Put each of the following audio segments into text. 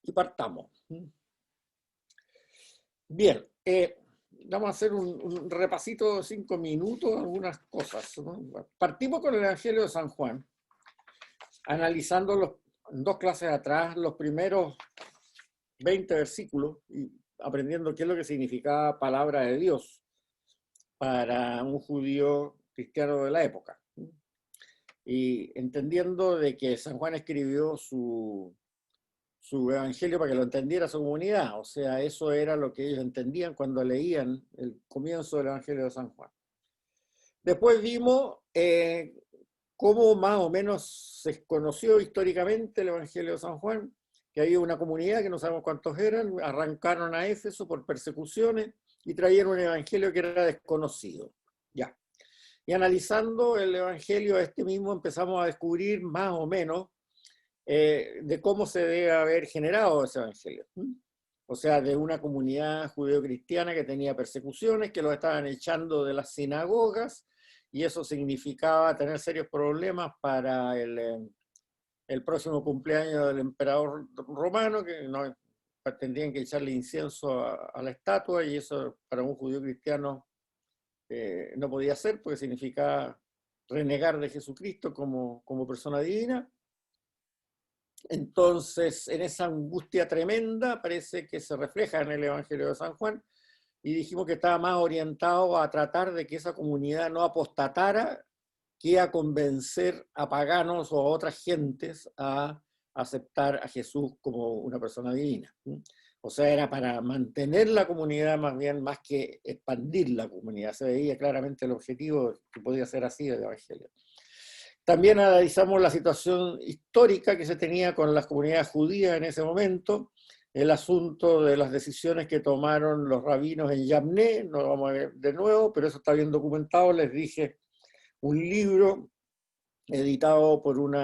y partamos. Bien, vamos a hacer un repasito de 5 minutos, algunas cosas, ¿no? Partimos con el Evangelio de San Juan, analizando en 2 clases atrás los primeros 20 versículos y aprendiendo qué es lo que significaba palabra de Dios para un judío cristiano de la época. Y entendiendo de que San Juan escribió su evangelio para que lo entendiera su comunidad, o sea, eso era lo que ellos entendían cuando leían el comienzo del Evangelio de San Juan. Después vimos cómo más o menos se conoció históricamente el Evangelio de San Juan, que había una comunidad que no sabemos cuántos eran, arrancaron a Éfeso por persecuciones y trajeron un evangelio que era desconocido. Ya. Y analizando el evangelio este mismo empezamos a descubrir más o menos de cómo se debe haber generado ese evangelio. O sea, de una comunidad judeo-cristiana que tenía persecuciones, que los estaban echando de las sinagogas, y eso significaba tener serios problemas para el próximo cumpleaños del emperador romano, que no, tendrían que echarle incienso a la estatua, y eso para un judío cristiano no podía ser, porque significaba renegar de Jesucristo como persona divina. Entonces, en esa angustia tremenda parece que se refleja en el Evangelio de San Juan, y dijimos que estaba más orientado a tratar de que esa comunidad no apostatara que a convencer a paganos o a otras gentes a aceptar a Jesús como una persona divina. O sea, era para mantener la comunidad más bien, más que expandir la comunidad. Se veía claramente el objetivo que podía ser así el Evangelio. También analizamos la situación histórica que se tenía con las comunidades judías en ese momento, el asunto de las decisiones que tomaron los rabinos en Yamné, no lo vamos a ver de nuevo, pero eso está bien documentado. Les dije un libro editado por un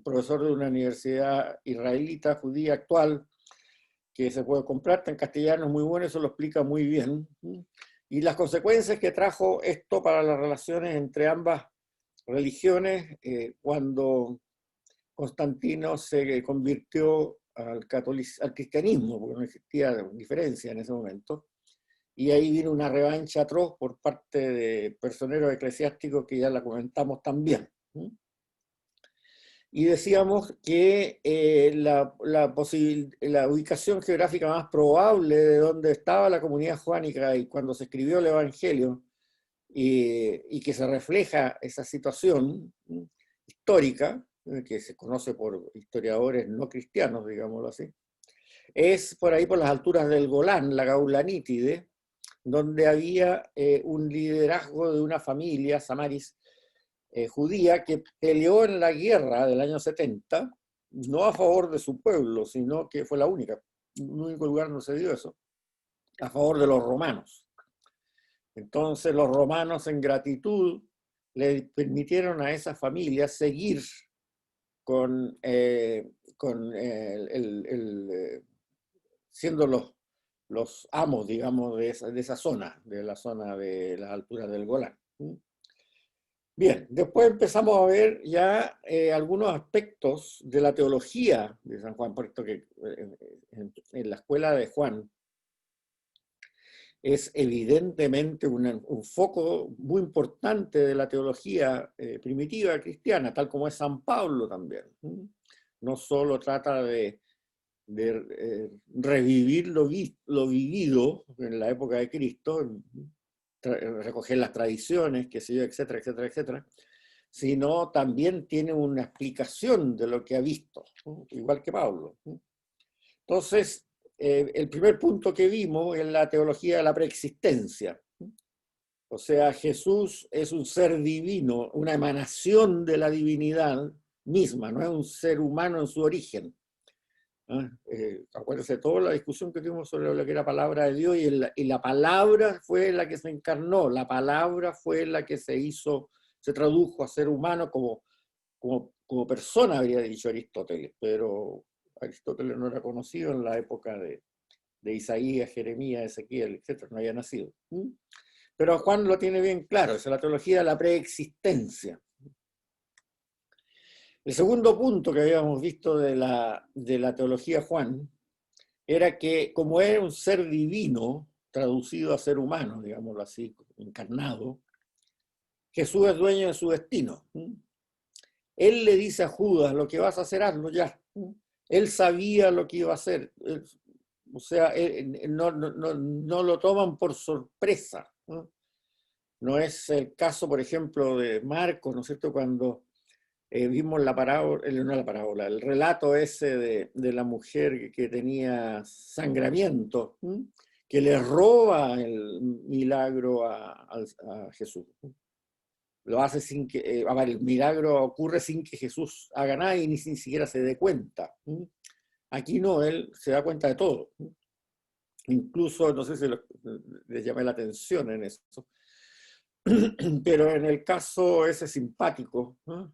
profesor de una universidad israelita judía actual, que se puede comprar, está en castellano, es muy bueno, eso lo explica muy bien. Y las consecuencias que trajo esto para las relaciones entre ambas religiones cuando Constantino se convirtió al cristianismo, porque no existía diferencia en ese momento. Y ahí vino una revancha atroz por parte de personeros eclesiásticos que ya la comentamos también. Y decíamos que la ubicación geográfica más probable de donde estaba la comunidad juánica y cuando se escribió el Evangelio, y que se refleja esa situación histórica, que se conoce por historiadores no cristianos, digámoslo así, es por ahí por las alturas del Golán, la Gaulanítide, donde había un liderazgo de una familia, Samaris, judía, que peleó en la guerra del año 70, no a favor de su pueblo, sino que fue la única, el único lugar donde se dio eso, a favor de los romanos. Entonces los romanos, en gratitud, le permitieron a esa familia seguir siendo los amos, digamos, de esa zona, de la zona de las alturas del Golán. Bien, después empezamos a ver ya algunos aspectos de la teología de San Juan, puesto que en la escuela de Juan es evidentemente un foco muy importante de la teología primitiva cristiana, tal como es San Pablo también. No solo trata de revivir lo vivido en la época de Cristo, recoger las tradiciones, qué sé yo, etcétera, etcétera, etcétera, sino también tiene una explicación de lo que ha visto, ¿no? Igual que Pablo. Entonces, el primer punto que vimos es la teología de la preexistencia. O sea, Jesús es un ser divino, una emanación de la divinidad misma, no es un ser humano en su origen. Acuérdense de toda la discusión que tuvimos sobre lo que era palabra de Dios, y la palabra fue la que se encarnó, la palabra fue la que se tradujo a ser humano como persona, habría dicho Aristóteles, pero Aristóteles no era conocido en la época de Isaías, Jeremías, Ezequiel, etc., no había nacido. Pero Juan lo tiene bien claro, es la teología de la preexistencia. El segundo punto que habíamos visto de la teología Juan era que como era un ser divino, traducido a ser humano, digámoslo así, encarnado, Jesús es dueño de su destino. Él le dice a Judas, lo que vas a hacer, hazlo ya. Él sabía lo que iba a hacer. O sea, no lo toman por sorpresa. No es el caso, por ejemplo, de Marcos, ¿no es cierto?, cuando vimos la parábola, no la parábola, el relato ese de la mujer que tenía sangramiento, que le roba el milagro a Jesús. Lo hace sin que, el milagro ocurre sin que Jesús haga nada y ni siquiera se dé cuenta. Aquí no, él se da cuenta de todo. Incluso, no sé si les llamé la atención en eso, pero en el caso ese simpático, ¿no?,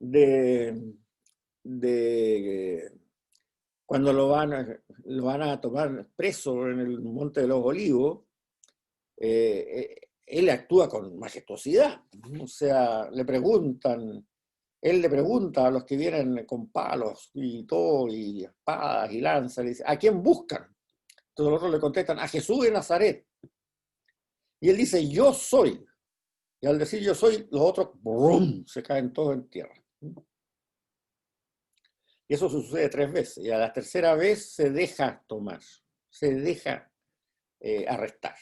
de cuando lo van a tomar preso en el Monte de los Olivos, él actúa con majestuosidad. O sea, él le pregunta a los que vienen con palos y todo, y espadas y lanzas, le dice, ¿a quién buscan? Entonces los otros le contestan, a Jesús de Nazaret. Y él dice, yo soy. Y al decir yo soy, los otros ¡brum!, se caen todos en tierra. Y eso sucede 3 veces. Y a la tercera vez se deja tomar, se deja arrestar.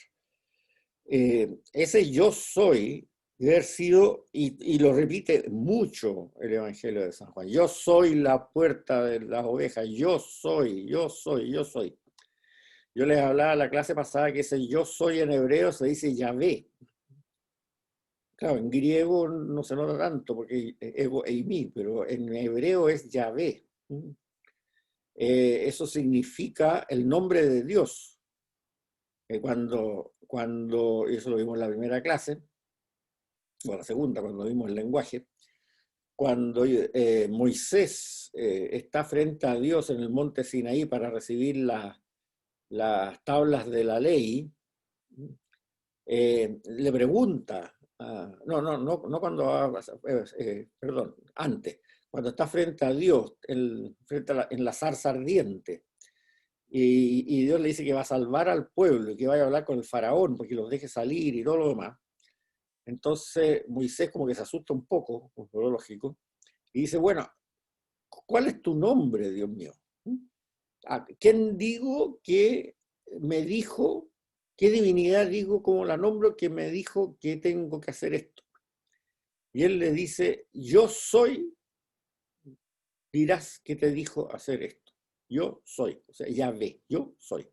Ese yo soy debe haber sido, y lo repite mucho el Evangelio de San Juan, yo soy la puerta de las ovejas, yo soy, yo soy, yo soy. Yo les hablaba la clase pasada que ese yo soy en hebreo se dice Yahvé. Claro, en griego no se nota tanto porque ego eimi, pero en hebreo es Yahvé. Eso significa el nombre de Dios. Cuando, eso lo vimos en la primera clase, o la segunda, cuando vimos el lenguaje, cuando Moisés está frente a Dios en el monte Sinaí para recibir las tablas de la ley, le pregunta, no cuando, perdón, antes, cuando está frente a Dios, en la zarza ardiente, y Dios le dice que va a salvar al pueblo y que vaya a hablar con el faraón porque los deje salir y todo lo demás. Entonces Moisés como que se asusta un poco, por lo lógico, y dice, bueno, ¿cuál es tu nombre, Dios mío? ¿A quién digo que me dijo, qué divinidad digo, cómo la nombro, que me dijo que tengo que hacer esto? Y él le dice, yo soy, dirás que te dijo hacer esto. Yo soy, o sea, Yahvé, yo soy.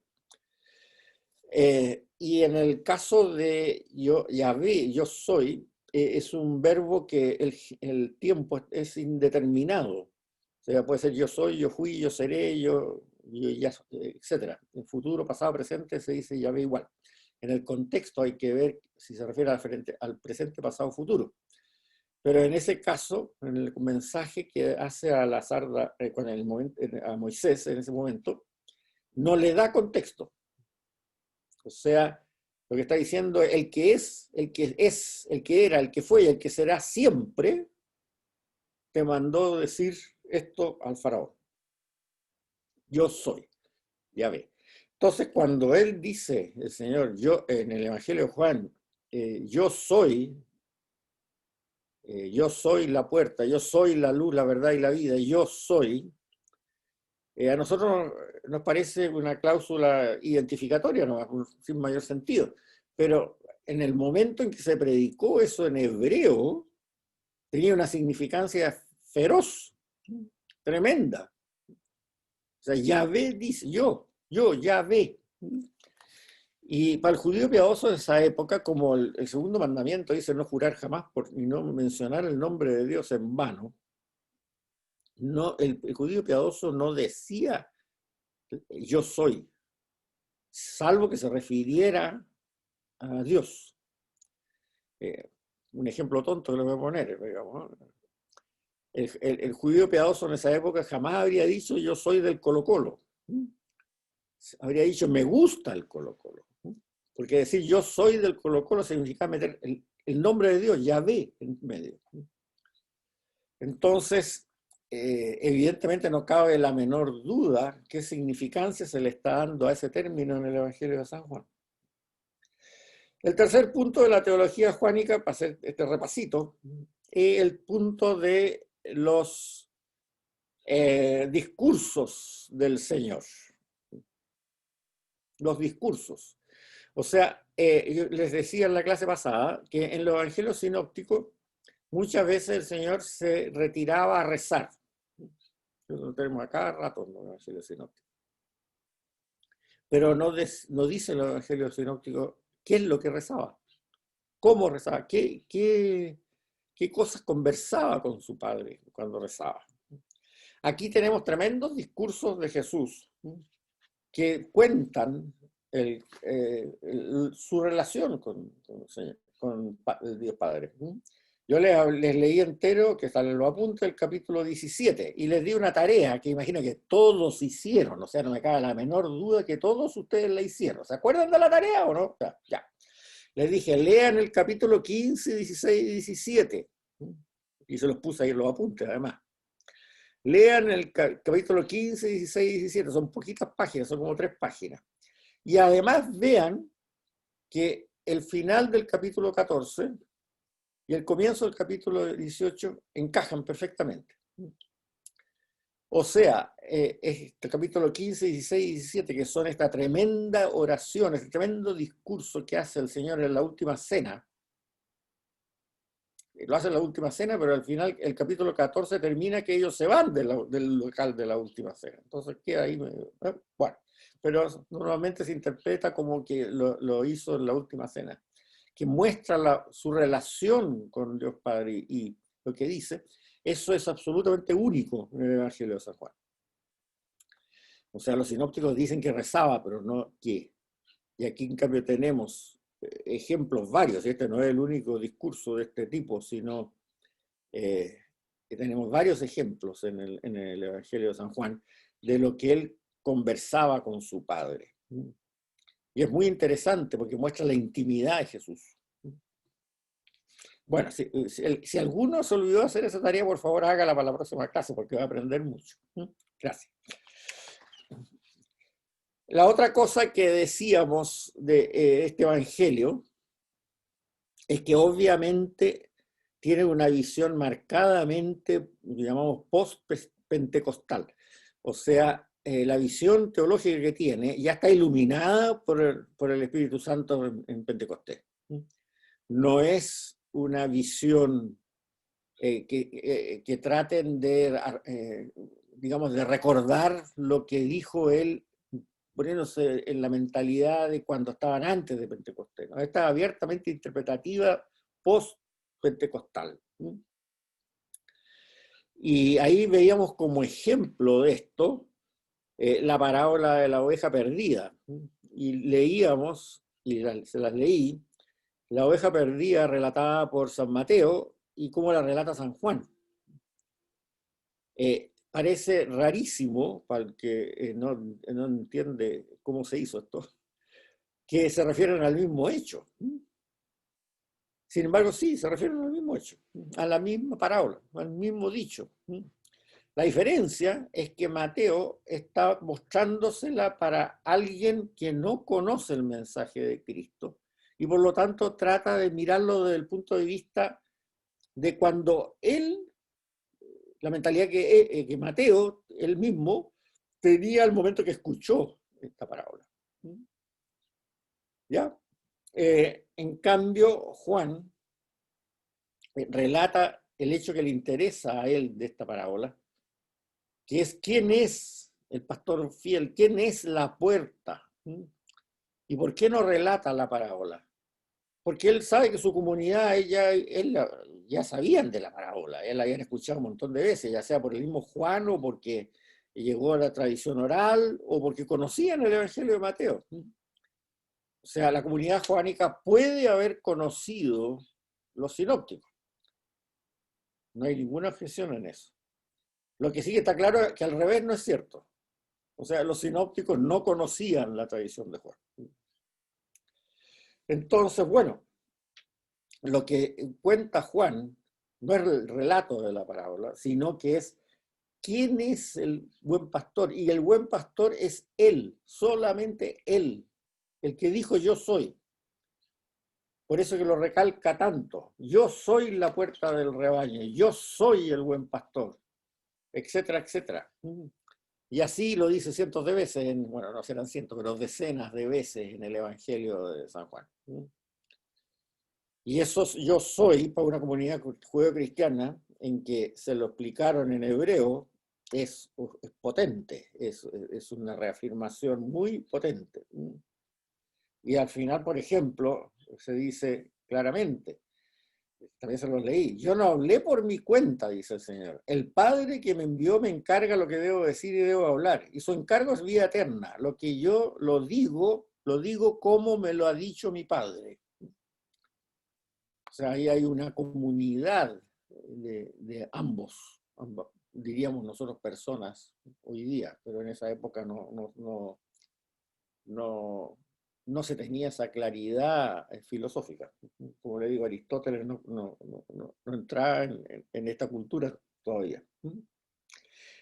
Y en el caso de yo, Yahvé, yo soy, es un verbo que el tiempo es indeterminado. O sea, puede ser yo soy, yo fui, yo seré, yo ya, etc. En futuro, pasado, presente se dice Yahvé igual. En el contexto hay que ver si se refiere al presente, pasado, futuro. Pero en ese caso, en el mensaje que hace a la sarda, a Moisés en ese momento, no le da contexto. O sea, lo que está diciendo, el que es, el que era, el que fue y el que será siempre, te mandó decir esto al faraón. Yo soy, ya ve. Entonces, cuando él dice, el Señor, yo en el Evangelio de Juan, yo soy la puerta, yo soy la luz, la verdad y la vida, yo soy, a nosotros nos parece una cláusula identificatoria, ¿no?, sin mayor sentido. Pero en el momento en que se predicó eso en hebreo, tenía una significancia feroz, tremenda. O sea, Yahvé dice, yo, Yahvé. Y para el judío piadoso de esa época, como el segundo mandamiento dice no jurar jamás y no mencionar el nombre de Dios en vano, no, el judío piadoso no decía yo soy, salvo que se refiriera a Dios. Un ejemplo tonto que le voy a poner, digamos, ¿no? El judío piadoso en esa época jamás habría dicho yo soy del Colo-Colo. Habría dicho me gusta el Colo-Colo. Porque decir yo soy del Colo-Colo significa meter el nombre de Dios, Yahvé, en medio. Entonces, evidentemente no cabe la menor duda qué significancia se le está dando a ese término en el Evangelio de San Juan. El tercer punto de la teología juánica, para hacer este repasito, es el punto de los discursos del Señor. Los discursos. O sea, yo les decía en la clase pasada que en los evangelios sinópticos muchas veces el Señor se retiraba a rezar. Lo tenemos a cada rato en los evangelios sinópticos. Pero no dice en los evangelios sinópticos qué es lo que rezaba, cómo rezaba, qué cosas conversaba con su Padre cuando rezaba. Aquí tenemos tremendos discursos de Jesús que cuentan su relación con el Dios Padre. Yo les leí entero, que sale en los apuntes, el capítulo 17, y les di una tarea que imagino que todos hicieron, o sea, no me cabe la menor duda que todos ustedes la hicieron. ¿Se acuerdan de la tarea o no? Ya. Les dije, lean el capítulo 15, 16 y 17, y se los puse ahí en los apuntes, además. Lean el capítulo 15, 16 y 17, son poquitas páginas, son como 3 páginas. Y además vean que el final del capítulo 14 y el comienzo del capítulo 18 encajan perfectamente. O sea, este capítulo 15, 16 y 17, que son esta tremenda oración, este tremendo discurso que hace el Señor en la última cena. Lo hace en la última cena, pero al final el capítulo 14 termina que ellos se van del local de la última cena. Entonces queda ahí, bueno, pero normalmente se interpreta como que lo hizo en la última cena, que muestra su relación con Dios Padre y lo que dice. Eso es absolutamente único en el Evangelio de San Juan. O sea, los sinópticos dicen que rezaba, pero no que. Y aquí en cambio tenemos ejemplos varios. Este no es el único discurso de este tipo, sino que tenemos varios ejemplos en el Evangelio de San Juan de lo que él conversaba con su Padre. Y es muy interesante porque muestra la intimidad de Jesús. Bueno, si alguno se olvidó hacer esa tarea, por favor hágala para la próxima clase porque va a aprender mucho. Gracias. La otra cosa que decíamos de este Evangelio es que obviamente tiene una visión marcadamente, llamamos post-pentecostal. O sea, la visión teológica que tiene ya está iluminada por el Espíritu Santo en Pentecostés. No es una visión que traten de, digamos, de recordar lo que dijo él, poniéndose en la mentalidad de cuando estaban antes de Pentecostés, ¿no? Está abiertamente interpretativa post-pentecostal. Y ahí veíamos como ejemplo de esto la parábola de la oveja perdida. Y leíamos, y se las leí, la oveja perdida relatada por San Mateo y cómo la relata San Juan. Parece rarísimo, para el que no entiende cómo se hizo esto, que se refieren al mismo hecho. Sin embargo, sí, se refieren al mismo hecho, a la misma parábola, al mismo dicho. La diferencia es que Mateo está mostrándosela para alguien que no conoce el mensaje de Cristo y por lo tanto trata de mirarlo desde el punto de vista de cuando él, la mentalidad que Mateo, él mismo, tenía al momento que escuchó esta parábola. ¿Ya? En cambio, Juan relata el hecho que le interesa a él de esta parábola, que es quién es el pastor fiel, quién es la puerta. ¿Y por qué no relata la parábola? Porque él sabe que su comunidad, ya sabían de la parábola, él la habían escuchado un montón de veces, ya sea por el mismo Juan o porque llegó a la tradición oral o porque conocían el Evangelio de Mateo. O sea, la comunidad juánica puede haber conocido los sinópticos. No hay ninguna objeción en eso. Lo que sí que está claro es que al revés no es cierto. O sea, los sinópticos no conocían la tradición de Juan. Entonces, bueno, lo que cuenta Juan no es el relato de la parábola, sino que es ¿quién es el buen pastor? Y el buen pastor es Él, solamente Él, el que dijo yo soy. Por eso que lo recalca tanto. Yo soy la puerta del rebaño, yo soy el buen pastor, etcétera, etcétera. Y así lo dice cientos de veces, bueno, no serán cientos, pero decenas de veces en el Evangelio de San Juan. Y eso yo soy para una comunidad judeo-cristiana en que se lo explicaron en hebreo, es potente, es una reafirmación muy potente. Y al final, por ejemplo, se dice claramente, también se los leí, yo no hablé por mi cuenta, dice el Señor. El Padre que me envió me encarga lo que debo decir y debo hablar. Y su encargo es vida eterna. Lo que yo lo digo como me lo ha dicho mi Padre. O sea, ahí hay una comunidad de ambos, diríamos nosotros personas hoy día, pero en esa época no se tenía esa claridad filosófica. Como le digo, Aristóteles no entraba en esta cultura todavía.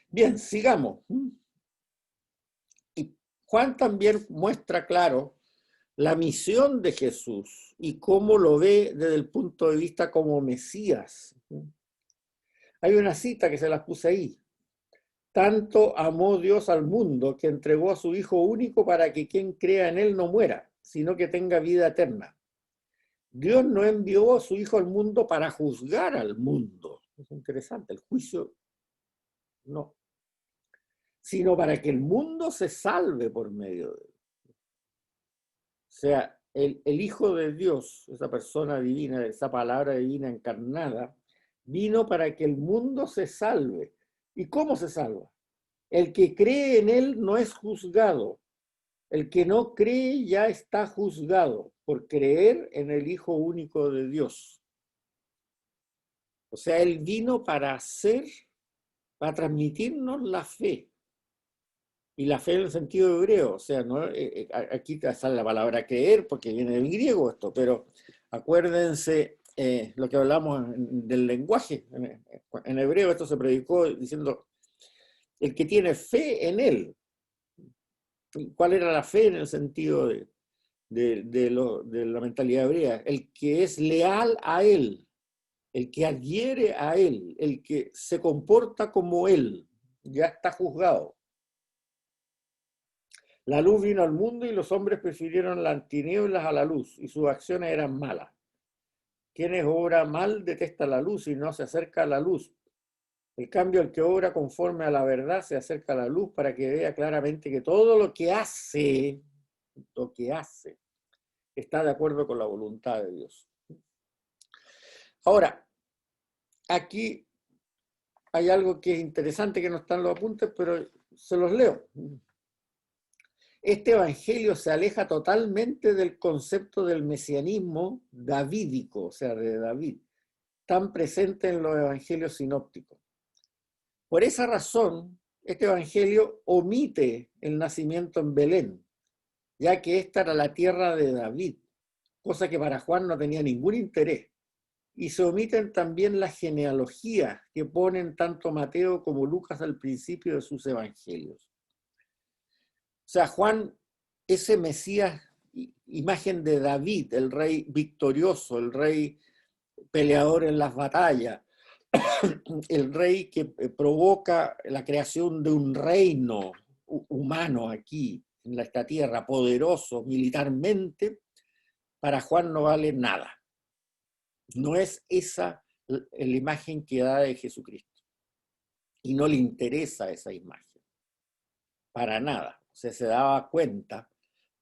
Bien, sigamos. Y Juan también muestra claro la misión de Jesús y cómo lo ve desde el punto de vista como Mesías. Hay una cita que se las puse ahí. Tanto amó Dios al mundo que entregó a su Hijo único para que quien crea en él no muera, sino que tenga vida eterna. Dios no envió a su Hijo al mundo para juzgar al mundo. Es interesante, el juicio no. Sino para que el mundo se salve por medio de él. O sea, el Hijo de Dios, esa persona divina, esa palabra divina encarnada, vino para que el mundo se salve. ¿Y cómo se salva? El que cree en él no es juzgado. El que no cree ya está juzgado por creer en el Hijo único de Dios. O sea, él vino para transmitirnos la fe. Y la fe en el sentido hebreo, o sea, no, aquí sale la palabra creer porque viene del griego esto, pero acuérdense lo que hablamos del lenguaje. En hebreo esto se predicó diciendo, el que tiene fe en él. ¿Cuál era la fe en el sentido de la mentalidad hebrea? El que es leal a él, el que adhiere a él, el que se comporta como él, ya está juzgado. La luz vino al mundo y los hombres prefirieron las tinieblas a la luz, y sus acciones eran malas. Quien obra mal detesta la luz y no se acerca a la luz. En cambio, el que obra conforme a la verdad se acerca a la luz para que vea claramente que todo lo que hace, está de acuerdo con la voluntad de Dios. Ahora, aquí hay algo que es interesante que no están en los apuntes, pero se los leo. Este evangelio se aleja totalmente del concepto del mesianismo davídico, o sea, de David, tan presente en los evangelios sinópticos. Por esa razón, este evangelio omite el nacimiento en Belén, ya que esta era la tierra de David, cosa que para Juan no tenía ningún interés. Y se omiten también las genealogías que ponen tanto Mateo como Lucas al principio de sus evangelios. O sea, Juan, ese Mesías, imagen de David, el rey victorioso, el rey peleador en las batallas, el rey que provoca la creación de un reino humano aquí, en esta tierra, poderoso militarmente, para Juan no vale nada. No es esa la imagen que da de Jesucristo. Y no le interesa esa imagen. Para nada. O sea, se daba cuenta,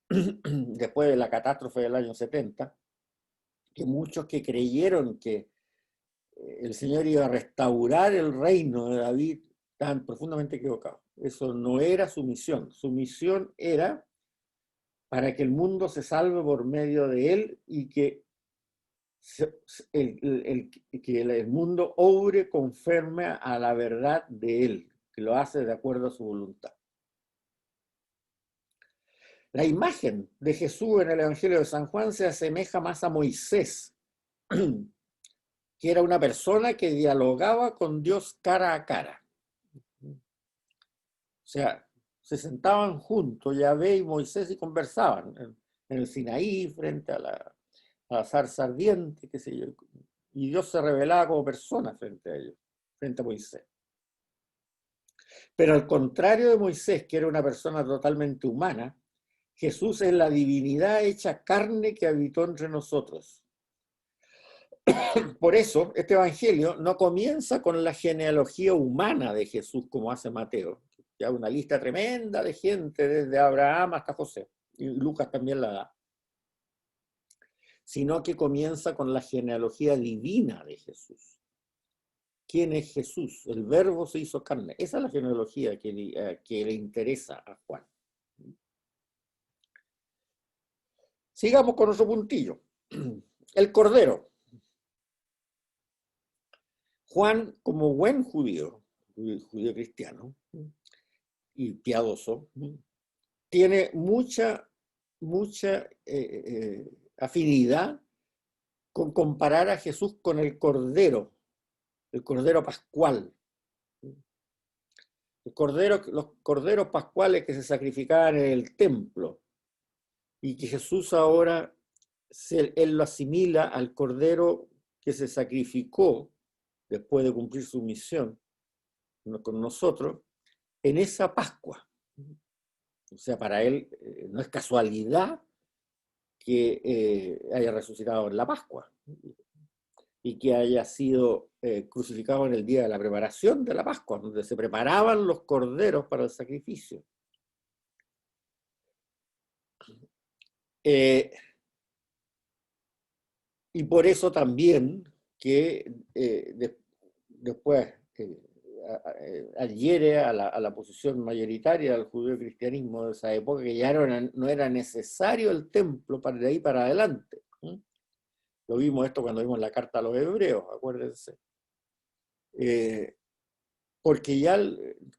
después de la catástrofe del año 70, que muchos que creyeron que el Señor iba a restaurar el reino de David estaban profundamente equivocados. Eso no era su misión. Su misión era para que el mundo se salve por medio de él y que el mundo obre conforme a la verdad de él, que lo hace de acuerdo a su voluntad. La imagen de Jesús en el Evangelio de San Juan se asemeja más a Moisés, que era una persona que dialogaba con Dios cara a cara. sea, se sentaban juntos, Yahvé y Moisés, y conversaban en el Sinaí, frente a la zarza ardiente, qué sé yo, y Dios se revelaba como persona frente a ellos, frente a Moisés. Pero al contrario de Moisés, que era una persona totalmente humana, Jesús es la divinidad hecha carne que habitó entre nosotros. Por eso, este evangelio no comienza con la genealogía humana de Jesús, como hace Mateo, que hay una lista tremenda de gente, desde Abraham hasta José, y Lucas también la da, sino que comienza con la genealogía divina de Jesús. ¿Quién es Jesús? El Verbo se hizo carne. Esa es la genealogía que le interesa a Juan. Sigamos con otro puntillo. El Cordero. Juan, como buen judío cristiano y piadoso, tiene mucha afinidad con comparar a Jesús con el Cordero Pascual. Los corderos pascuales que se sacrificaban en el templo, y que Jesús ahora él lo asimila al cordero que se sacrificó después de cumplir su misión con nosotros en esa Pascua. O sea, para él no es casualidad que haya resucitado en la Pascua y que haya sido crucificado en el día de la preparación de la Pascua, donde se preparaban los corderos para el sacrificio. Y por eso también que después adhiere a la posición mayoritaria del judío-cristianismo de esa época, que ya no era necesario el templo para de ahí para adelante. Lo vimos esto cuando vimos la carta a los hebreos, acuérdense. Porque ya,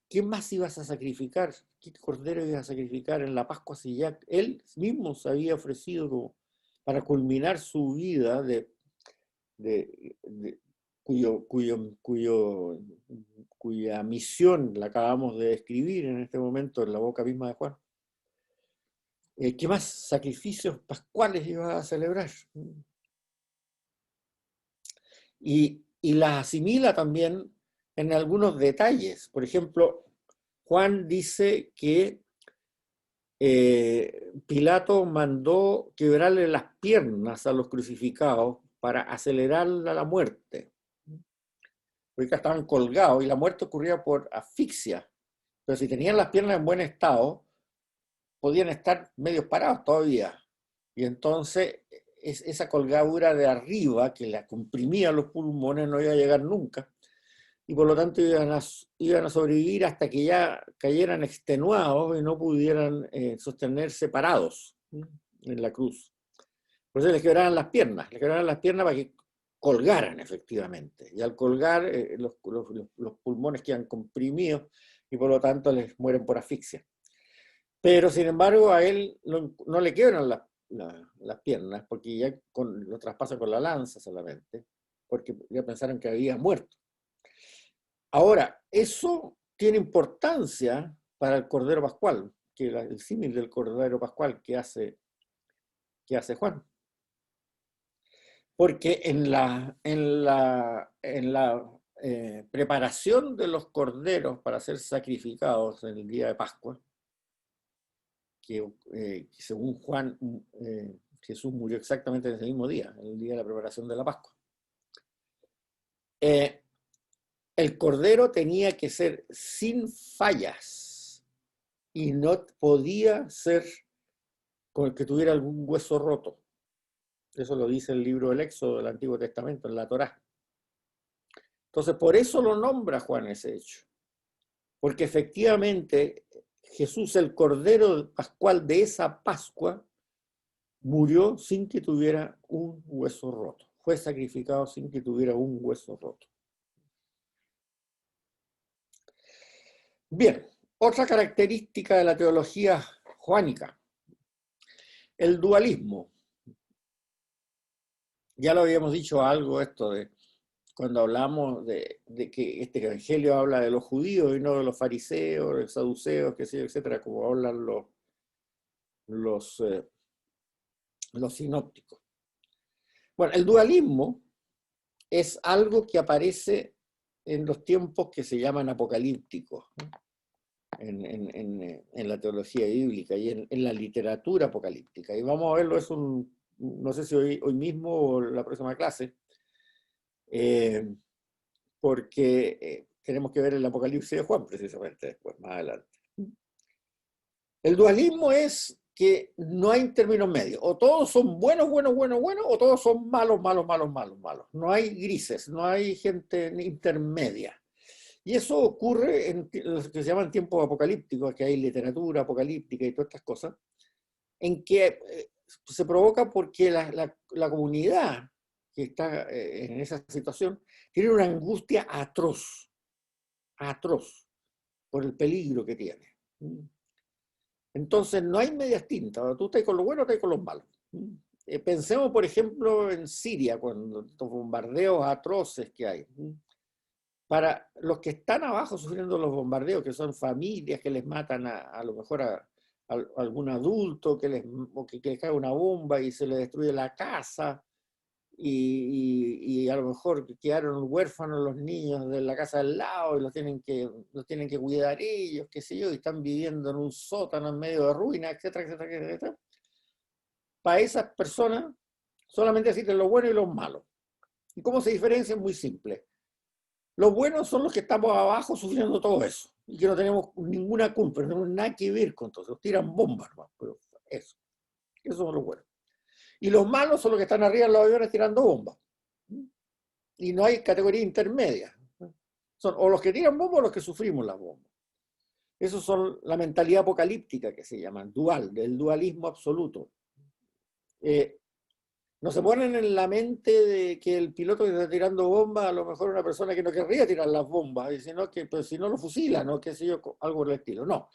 ¿qué más ibas a sacrificar? ¿Qué cordero ibas a sacrificar en la Pascua si ya él mismo se había ofrecido para culminar su vida cuya misión la acabamos de describir en este momento en la boca misma de Juan? ¿Qué más sacrificios pascuales ibas a celebrar? Y las asimila también en algunos detalles. Por ejemplo, Juan dice que Pilato mandó quebrarle las piernas a los crucificados para acelerar la muerte. Porque estaban colgados y la muerte ocurría por asfixia. Pero si tenían las piernas en buen estado, podían estar medios parados todavía. Y entonces esa colgadura de arriba que la comprimía los pulmones no iba a llegar nunca. Y por lo tanto iban a sobrevivir hasta que ya cayeran extenuados y no pudieran sostenerse parados en la cruz. Por eso les quebraban las piernas para que colgaran efectivamente. Y al colgar los pulmones quedan comprimidos y por lo tanto les mueren por asfixia. Pero sin embargo a él no le quiebran las piernas porque ya lo traspasan con la lanza solamente, porque ya pensaron que había muerto. Ahora, eso tiene importancia para el Cordero Pascual, que el símil del Cordero Pascual que hace Juan. Porque en la preparación de los corderos para ser sacrificados en el día de Pascua, que según Juan, Jesús murió exactamente en ese mismo día, en el día de la preparación de la Pascua. El cordero tenía que ser sin fallas y no podía ser con el que tuviera algún hueso roto. Eso lo dice el libro del Éxodo del Antiguo Testamento, en la Torá. Entonces, por eso lo nombra Juan ese hecho. Porque efectivamente Jesús, el Cordero Pascual de esa Pascua, murió sin que tuviera un hueso roto. Fue sacrificado sin que tuviera un hueso roto. Bien, otra característica de la teología joánica, el dualismo. Ya lo habíamos dicho algo esto de cuando hablamos de que este evangelio habla de los judíos y no de los fariseos, de los saduceos, qué sé yo, etcétera, como hablan los, eh, los sinópticos. Bueno, el dualismo es algo que aparece en los tiempos que se llaman apocalípticos, ¿no? En la teología bíblica y en la literatura apocalíptica. Y vamos a verlo, no sé si hoy mismo o la próxima clase, porque tenemos que ver el Apocalipsis de Juan precisamente después, más adelante. El dualismo es que no hay términos medios. O todos son buenos, buenos, buenos, buenos, o todos son malos, malos, malos, malos, malos. No hay grises, no hay gente intermedia. Y eso ocurre en lo que se llaman tiempos apocalípticos, que hay literatura apocalíptica y todas estas cosas, en que se provoca porque la comunidad que está en esa situación tiene una angustia atroz, atroz, por el peligro que tiene. Entonces no hay medias tintas, tú estás con lo bueno o estás con los malos. Pensemos, por ejemplo, en Siria, cuando los bombardeos atroces que hay. Para los que están abajo sufriendo los bombardeos, que son familias que les matan a lo mejor a algún adulto, o que les cae una bomba y se les destruye la casa, y a lo mejor quedaron huérfanos los niños de la casa al lado y los tienen que cuidar ellos, qué sé yo, y están viviendo en un sótano en medio de ruinas, etcétera, etcétera, etcétera. Para esas personas solamente existen los buenos y los malos. ¿Y cómo se diferencia? Es muy simple. Los buenos son los que estamos abajo sufriendo todo eso y que no tenemos ninguna culpa, no tenemos nada que ver con todo eso. Tiran bombas, ¿no? Pero esos son los buenos. Y los malos son los que están arriba en los aviones tirando bombas. Y no hay categoría intermedia. Son o los que tiran bombas o los que sufrimos las bombas. Esos son la mentalidad apocalíptica que se llama, dual, del dualismo absoluto. No se ponen en la mente de que el piloto que está tirando bombas a lo mejor es una persona que no querría tirar las bombas, sino que pues, si no lo fusilan, o qué sé yo, algo por el estilo. No,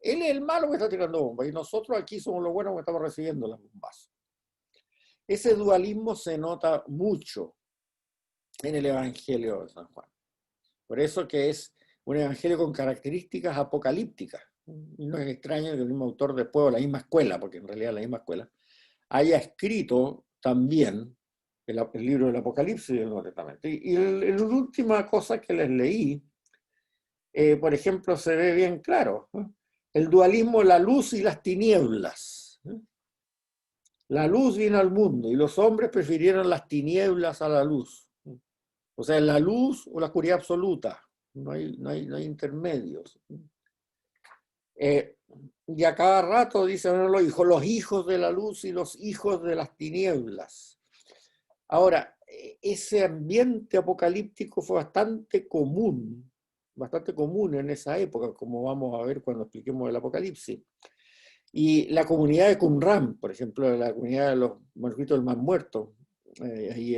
él es el malo que está tirando bombas y nosotros aquí somos los buenos que estamos recibiendo las bombas. Ese dualismo se nota mucho en el Evangelio de San Juan. Por eso que es un evangelio con características apocalípticas. Y no es extraño que el mismo autor después, o la misma escuela, porque en realidad la misma escuela, haya escrito también el libro del Apocalipsis y el Nuevo Testamento. Y la última cosa que les leí, por ejemplo, se ve bien claro, ¿no? El dualismo, la luz y las tinieblas. La luz vino al mundo y los hombres prefirieron las tinieblas a la luz. O sea, la luz o la oscuridad absoluta. No hay intermedios. Y a cada rato dicen los hijos de la luz y los hijos de las tinieblas. Ahora, ese ambiente apocalíptico fue bastante común en esa época, como vamos a ver cuando expliquemos el Apocalipsis. Y la comunidad de Qumran, por ejemplo, la comunidad de los manuscritos del Mar Muerto, ahí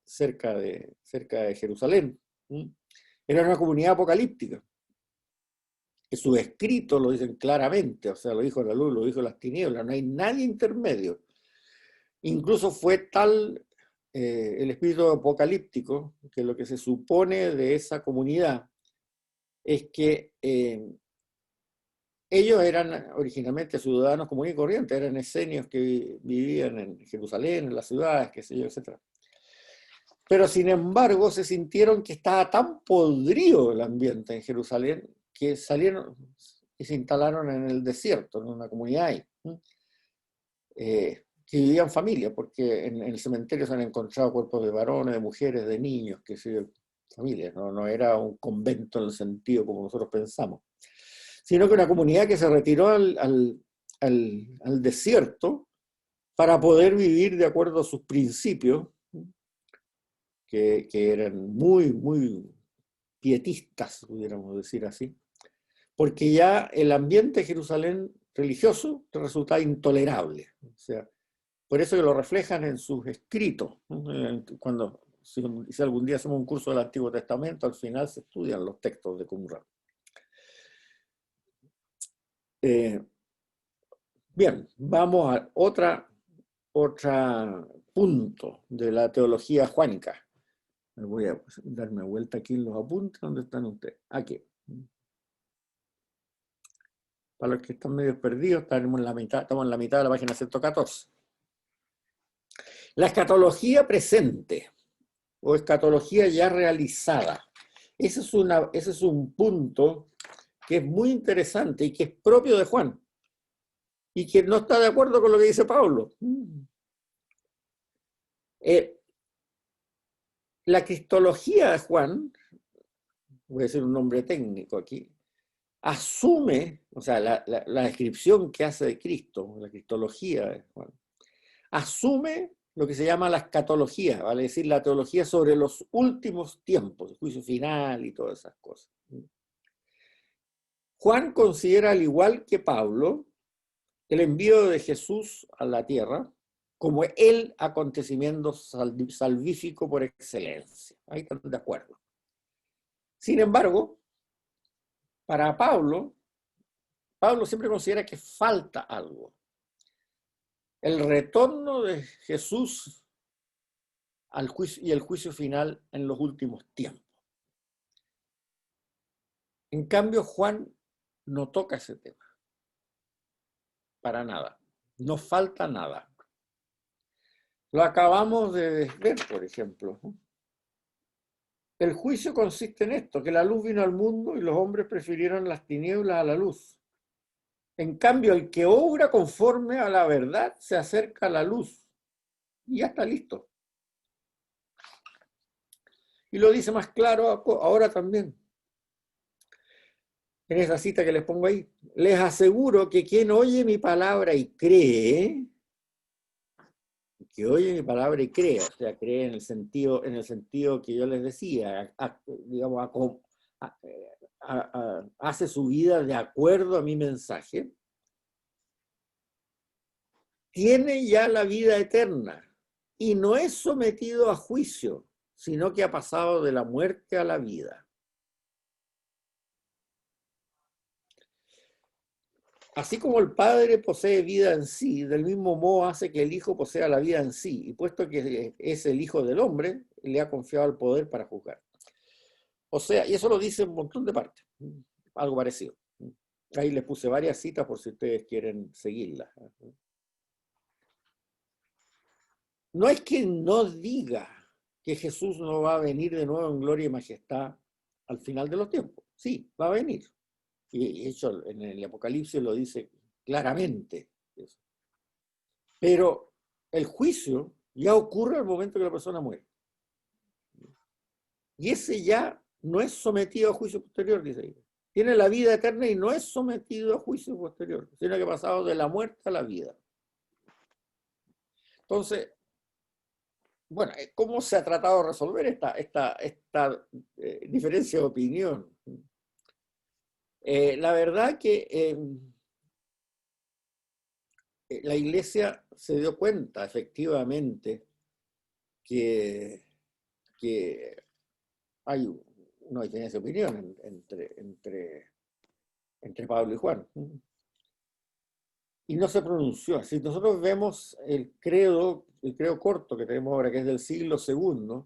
cerca de Jerusalén, era una comunidad apocalíptica. Que sus escritos lo dicen claramente, o sea, lo dijo la luz, lo dijo las tinieblas, no hay nadie intermedio. Incluso fue tal el espíritu apocalíptico que lo que se supone de esa comunidad es que ellos eran originalmente ciudadanos comunes y corrientes, eran esenios que vivían en Jerusalén, en las ciudades, qué sé yo, etc. Pero sin embargo se sintieron que estaba tan podrido el ambiente en Jerusalén que salieron y se instalaron en el desierto, en una comunidad ahí, que vivían familia, porque en el cementerio se han encontrado cuerpos de varones, de mujeres, de niños, que se familias, no era un convento en el sentido como nosotros pensamos, sino que una comunidad que se retiró al desierto para poder vivir de acuerdo a sus principios, que eran muy, muy pietistas, pudiéramos decir así, porque ya el ambiente de Jerusalén religioso resultaba intolerable. O sea, por eso que lo reflejan en sus escritos. Cuando, si algún día hacemos un curso del Antiguo Testamento, al final se estudian los textos de Qumran. Bien, vamos a otro punto de la teología juánica. Voy a darme vuelta aquí en los apuntes. ¿Dónde están ustedes? Aquí. Para los que están medio perdidos, estamos en la mitad de la página 114. La escatología presente o escatología ya realizada. Ese es un punto que es muy interesante y que es propio de Juan y que no está de acuerdo con lo que dice Pablo. La cristología de Juan, voy a decir un nombre técnico aquí, asume, o sea, la descripción que hace de Cristo, la cristología de Juan, asume lo que se llama la escatología, vale decir, la teología sobre los últimos tiempos, el juicio final y todas esas cosas. Juan considera, al igual que Pablo, el envío de Jesús a la tierra como el acontecimiento salvífico por excelencia. Ahí están de acuerdo. Sin embargo, para Pablo siempre considera que falta algo. El retorno de Jesús al juicio y el juicio final en los últimos tiempos. En cambio, Juan no toca ese tema. Para nada. No falta nada. Lo acabamos de ver, por ejemplo. El juicio consiste en esto, que la luz vino al mundo y los hombres prefirieron las tinieblas a la luz. En cambio, el que obra conforme a la verdad se acerca a la luz y ya está listo. Y lo dice más claro ahora también. En esa cita que les pongo ahí. Les aseguro que quien oye mi palabra y cree, que oye mi palabra y cree, o sea, cree en el sentido que yo les decía, digamos, hace su vida de acuerdo a mi mensaje, tiene ya la vida eterna y no es sometido a juicio, sino que ha pasado de la muerte a la vida. Así como el Padre posee vida en sí, del mismo modo hace que el Hijo posea la vida en sí, y puesto que es el Hijo del hombre, le ha confiado el poder para juzgar. O sea, y eso lo dice un montón de partes, algo parecido. Ahí les puse varias citas por si ustedes quieren seguirlas. No es que no diga que Jesús no va a venir de nuevo en gloria y majestad al final de los tiempos. Sí, va a venir. Y de hecho en el Apocalipsis lo dice claramente. Pero el juicio ya ocurre al momento que la persona muere. Y ese ya no es sometido a juicio posterior, dice ahí. Tiene la vida eterna y no es sometido a juicio posterior, sino que ha pasado de la muerte a la vida. Entonces, bueno, ¿cómo se ha tratado de resolver esta diferencia de opinión? La verdad que la Iglesia se dio cuenta efectivamente que hay una diferencia de opinión entre Pablo y Juan. Y no se pronunció. Si nosotros vemos el credo corto que tenemos ahora, que es del siglo II,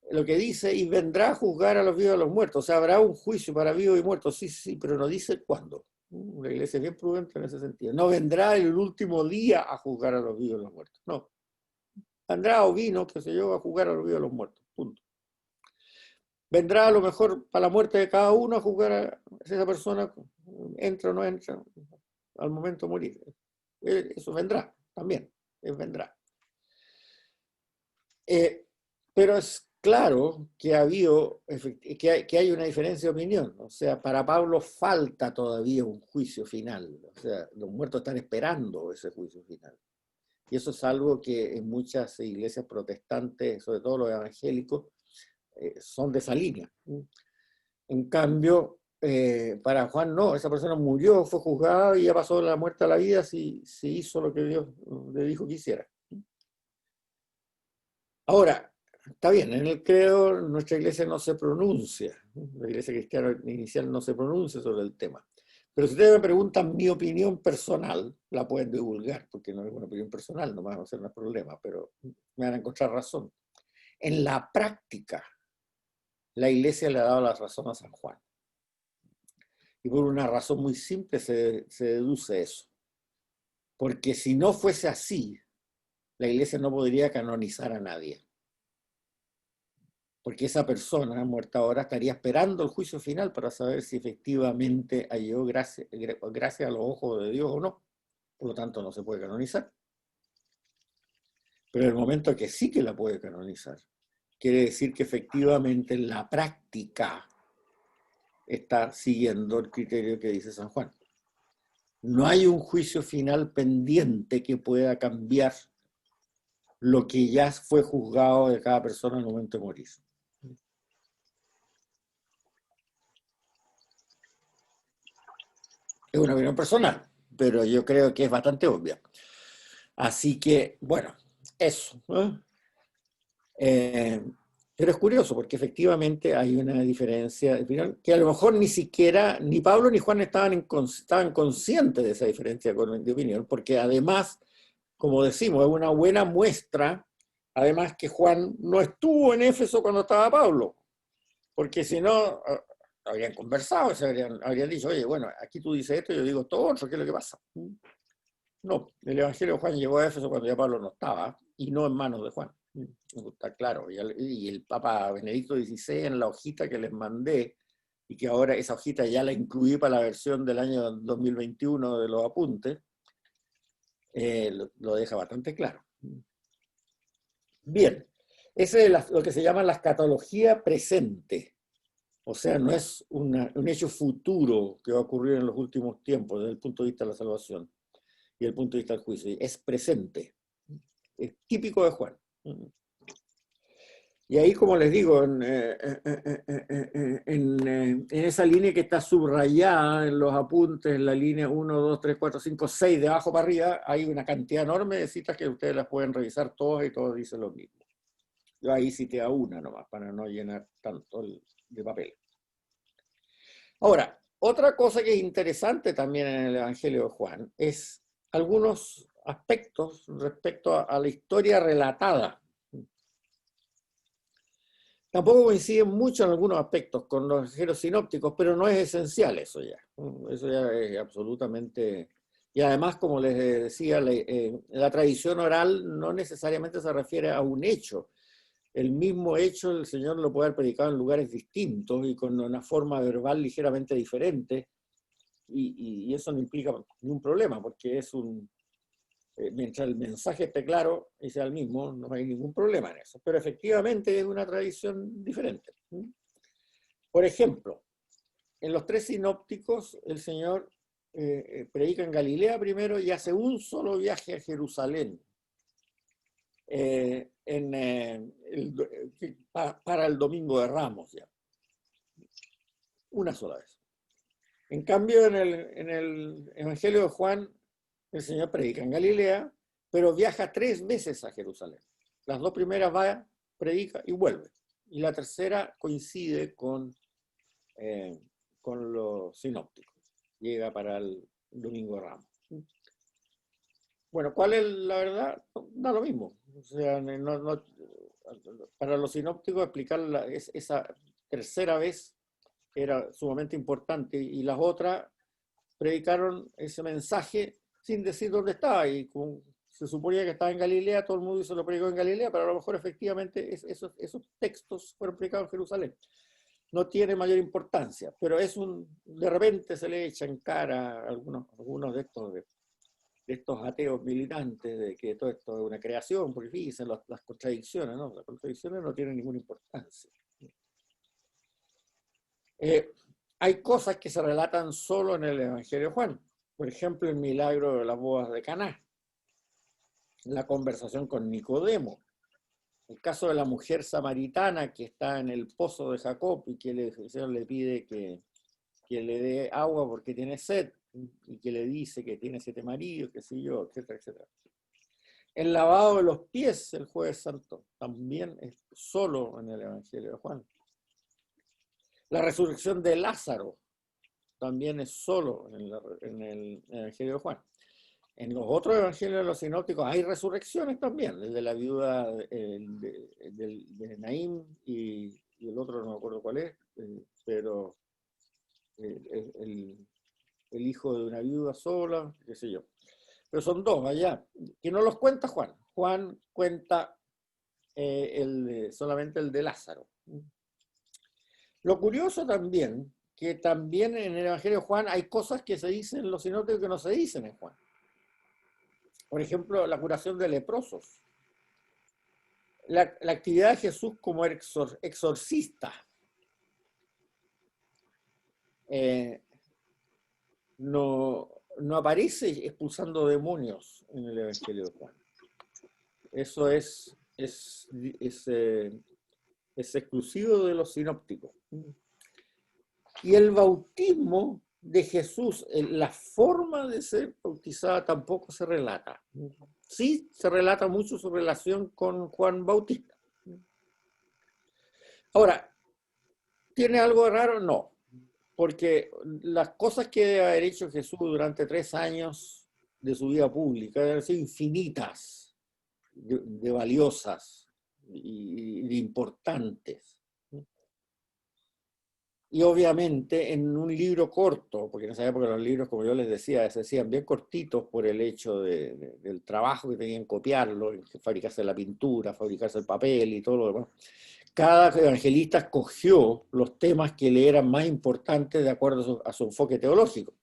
lo que dice, y vendrá a juzgar a los vivos y a los muertos. O sea, habrá un juicio para vivos y muertos. Sí, sí, pero no dice cuándo. La Iglesia es bien prudente en ese sentido. No vendrá el último día a juzgar a los vivos y a los muertos. No. Vendrá o vino, qué sé yo, a juzgar a los vivos y a los muertos. Punto. Vendrá a lo mejor para la muerte de cada uno a juzgar a esa persona, entra o no entra, al momento de morir. Eso vendrá también, vendrá. Pero es claro que hay una diferencia de opinión. O sea, para Pablo falta todavía un juicio final. O sea, los muertos están esperando ese juicio final. Y eso es algo que en muchas iglesias protestantes, sobre todo los evangélicos, son de esa línea. En cambio, para Juan no, esa persona murió, fue juzgada y ya pasó de la muerte a la vida si hizo lo que Dios le dijo que hiciera. Ahora, está bien, en el credo nuestra iglesia no se pronuncia, la iglesia cristiana inicial no se pronuncia sobre el tema. Pero si ustedes me preguntan mi opinión personal, la pueden divulgar, porque no es una opinión personal, no van a ser un problema, pero me van a encontrar razón. En la práctica, la Iglesia le ha dado la razón a San Juan. Y por una razón muy simple se deduce eso. Porque si no fuese así, la Iglesia no podría canonizar a nadie. Porque esa persona muerta ahora estaría esperando el juicio final para saber si efectivamente halló gracia a los ojos de Dios o no. Por lo tanto, no se puede canonizar. Pero en el momento que sí que la puede canonizar, quiere decir que efectivamente en la práctica está siguiendo el criterio que dice San Juan. No hay un juicio final pendiente que pueda cambiar lo que ya fue juzgado de cada persona al momento de morir. Es una opinión personal, pero yo creo que es bastante obvia. Así que, bueno, eso. Pero es curioso porque efectivamente hay una diferencia de opinión que a lo mejor ni siquiera, ni Pablo ni Juan estaban conscientes de esa diferencia de opinión, porque además, como decimos, es una buena muestra, además que Juan no estuvo en Éfeso cuando estaba Pablo, porque si no, habrían conversado, habrían dicho, oye, bueno, aquí tú dices esto, yo digo todo otro, ¿qué es lo que pasa? No, el Evangelio de Juan llegó a Éfeso cuando ya Pablo no estaba, y no en manos de Juan. Está claro. Y el Papa Benedicto XVI, en la hojita que les mandé, y que ahora esa hojita ya la incluí para la versión del año 2021 de los apuntes, lo deja bastante claro. Bien, ese es lo que se llama la escatología presente. O sea, no es un hecho futuro que va a ocurrir en los últimos tiempos desde el punto de vista de la salvación y desde el punto de vista del juicio. Es presente. Es típico de Juan. Y ahí, como les digo, en esa línea que está subrayada en los apuntes, en la línea 1, 2, 3, 4, 5, 6, de abajo para arriba, hay una cantidad enorme de citas que ustedes las pueden revisar todas y todos dicen lo mismo. Yo ahí cité a una nomás, para no llenar tanto de papel. Ahora, otra cosa que es interesante también en el Evangelio de Juan es algunos aspectos respecto a la historia relatada. Tampoco coinciden mucho en algunos aspectos con los evangelios sinópticos, pero no es esencial eso ya. Eso ya es absolutamente... Y además, como les decía, la tradición oral no necesariamente se refiere a un hecho. El mismo hecho el Señor lo puede haber predicado en lugares distintos y con una forma verbal ligeramente diferente, y eso no implica ningún problema, porque es mientras el mensaje esté claro y sea el mismo, no hay ningún problema en eso. Pero efectivamente es una tradición diferente. Por ejemplo, en los tres sinópticos, el Señor predica en Galilea primero y hace un solo viaje a Jerusalén para el Domingo de Ramos, ya. Una sola vez. En cambio, en el Evangelio de Juan, el Señor predica en Galilea, pero viaja 3 veces a Jerusalén. Las 2 primeras va, predica y vuelve. Y la tercera coincide con los sinópticos. Llega para el Domingo de Ramos. Bueno, ¿cuál es la verdad? Da lo mismo. O sea, para los sinópticos explicar esa tercera vez era sumamente importante, y las otras predicaron ese mensaje sin decir dónde estaba, y se suponía que estaba en Galilea, todo el mundo se lo predicó en Galilea, pero a lo mejor efectivamente esos textos fueron predicados en Jerusalén. No tiene mayor importancia, pero de repente se le echa en cara a algunos de estos ateos militantes de que todo esto es una creación, porque fíjense las contradicciones, ¿no? Las contradicciones no tienen ninguna importancia. Hay cosas que se relatan solo en el Evangelio de Juan. Por ejemplo, el milagro de las bodas de Caná, la conversación con Nicodemo, el caso de la mujer samaritana que está en el pozo de Jacob y que el Señor le pide que le dé agua porque tiene sed, y que le dice que tiene 7 maridos, qué sé yo, etcétera, etcétera. El lavado de los pies el Jueves Santo también es solo en el Evangelio de Juan. La resurrección de Lázaro también es solo en el Evangelio de Juan. En los otros evangelios de los sinópticos hay resurrecciones también, el de la viuda de Naín y el otro no me acuerdo cuál es, pero el hijo de una viuda sola, qué sé yo. Pero son dos allá, que no los cuenta Juan. Juan cuenta solamente el de Lázaro. Lo curioso también, que también en el Evangelio de Juan hay cosas que se dicen en los sinópticos que no se dicen en Juan. Por ejemplo, la curación de leprosos. La actividad de Jesús como exorcista. No aparece expulsando demonios en el Evangelio de Juan. Eso es exclusivo de los sinópticos. Y el bautismo de Jesús, la forma de ser bautizada tampoco se relata. Sí se relata mucho su relación con Juan Bautista. Ahora, ¿tiene algo de raro? No, porque las cosas que debe haber hecho Jesús durante 3 años de su vida pública deben ser infinitas, de valiosas y de importantes. Y obviamente en un libro corto, porque en esa época los libros, como yo les decía, se hacían bien cortitos por el hecho del trabajo que tenían en copiarlo, en fabricarse la pintura, fabricarse el papel y todo lo demás. Cada evangelista escogió los temas que le eran más importantes de acuerdo a su enfoque teológico.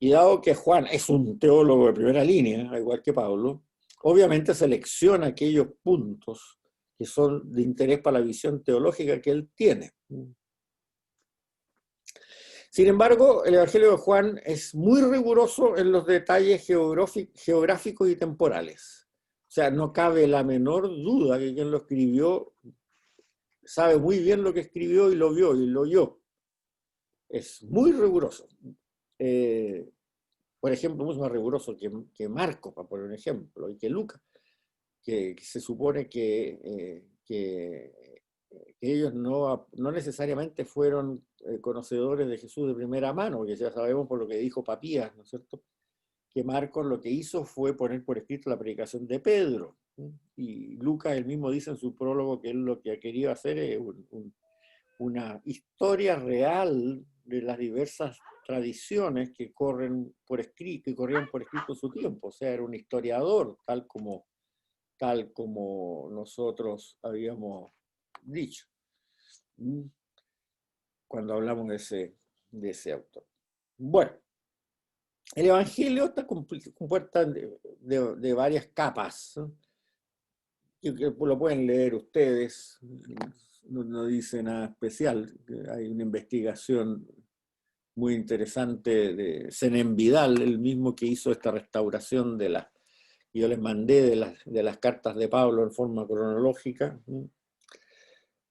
Y dado que Juan es un teólogo de primera línea, igual que Pablo, obviamente selecciona aquellos puntos que son de interés para la visión teológica que él tiene. Sin embargo, el Evangelio de Juan es muy riguroso en los detalles geográficos y temporales. O sea, no cabe la menor duda que quien lo escribió sabe muy bien lo que escribió y lo vio y lo oyó. Es muy riguroso. Por ejemplo, mucho más riguroso que Marcos, para poner un ejemplo, y que Lucas, que se supone que ellos no necesariamente fueron conocedores de Jesús de primera mano, porque ya sabemos por lo que dijo Papías, ¿no es cierto?, que Marcos lo que hizo fue poner por escrito la predicación de Pedro. Y Lucas él mismo dice en su prólogo que él lo que ha querido hacer es una historia real de las diversas tradiciones que corrían por escrito en su tiempo. O sea, era un historiador, tal como nosotros habíamos dicho cuando hablamos de ese autor. Bueno, el Evangelio está compuesto de varias capas, ¿no? Que lo pueden leer ustedes, no dice nada especial. Hay una investigación muy interesante de Zenén Vidal, el mismo que hizo esta restauración yo les mandé de las cartas de Pablo en forma cronológica.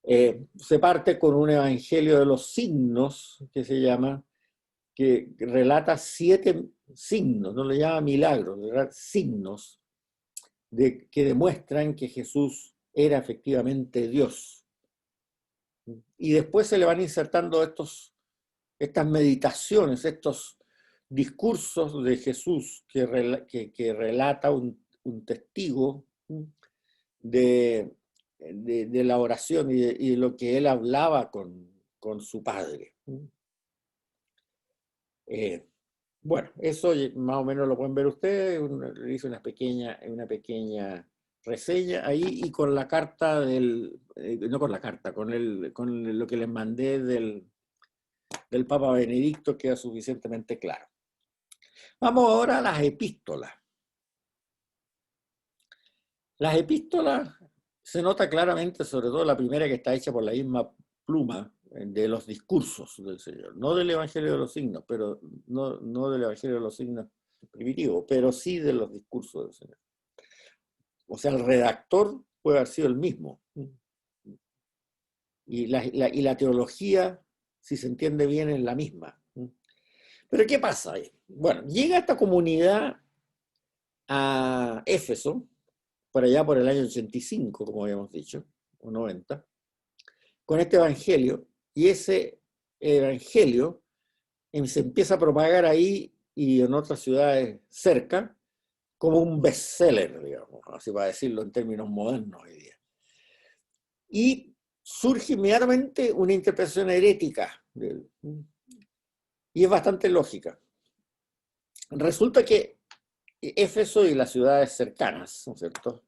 Se parte con un evangelio de los signos, que se llama, que relata 7 signos, no le llama milagros, signos que demuestran que Jesús era efectivamente Dios. Y después se le van insertando estas meditaciones, estos discursos de Jesús que relata un testigo de la oración y de lo que él hablaba con su padre. Bueno, eso más o menos lo pueden ver ustedes. Le hice una pequeña reseña ahí, y con la carta no con la carta, con lo que les mandé del Papa Benedicto queda suficientemente claro. Vamos ahora a las epístolas. Las epístolas se nota claramente, sobre todo la primera, que está hecha por la misma pluma de los discursos del Señor, no del Evangelio de los signos, pero no del Evangelio de los signos primitivo, pero sí de los discursos del Señor. O sea, el redactor puede haber sido el mismo. Y la teología, si se entiende bien, es la misma. Pero ¿qué pasa ahí? Bueno, llega esta comunidad a Éfeso, por allá por el año 85, como habíamos dicho, o 90, con este evangelio, y ese evangelio se empieza a propagar ahí y en otras ciudades cerca, como un bestseller, digamos, así para decirlo en términos modernos hoy día. Y surge inmediatamente una interpretación herética, y es bastante lógica. Resulta que Éfeso y las ciudades cercanas, ¿no es cierto?,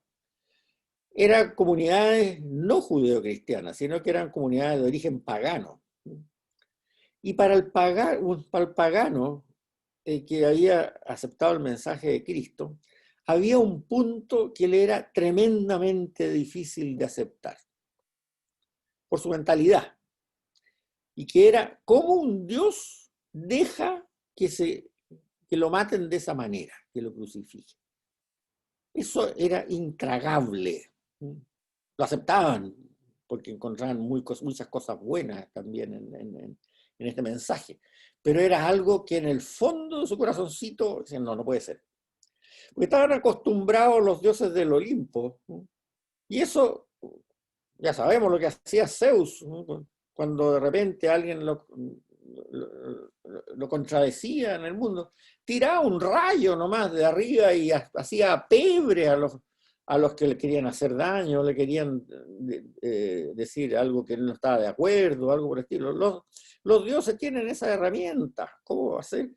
eran comunidades no judeocristianas, sino que eran comunidades de origen pagano. Y para el pagano que había aceptado el mensaje de Cristo, había un punto que le era tremendamente difícil de aceptar, por su mentalidad, y que era cómo un Dios deja que lo maten de esa manera, que lo crucifiquen. Eso era intragable. Lo aceptaban porque encontraban muchas cosas buenas también en este mensaje, pero era algo que en el fondo de su corazoncito decían, no, no puede ser. Porque estaban acostumbrados los dioses del Olimpo, ¿no? Y eso, ya sabemos lo que hacía Zeus, ¿no?, cuando de repente alguien lo contradecía en el mundo, tiraba un rayo nomás de arriba y hacía pebre a los que le querían hacer daño, le querían decir algo que él no estaba de acuerdo, algo por el estilo. Los dioses tienen esa herramienta. ¿Cómo va a ser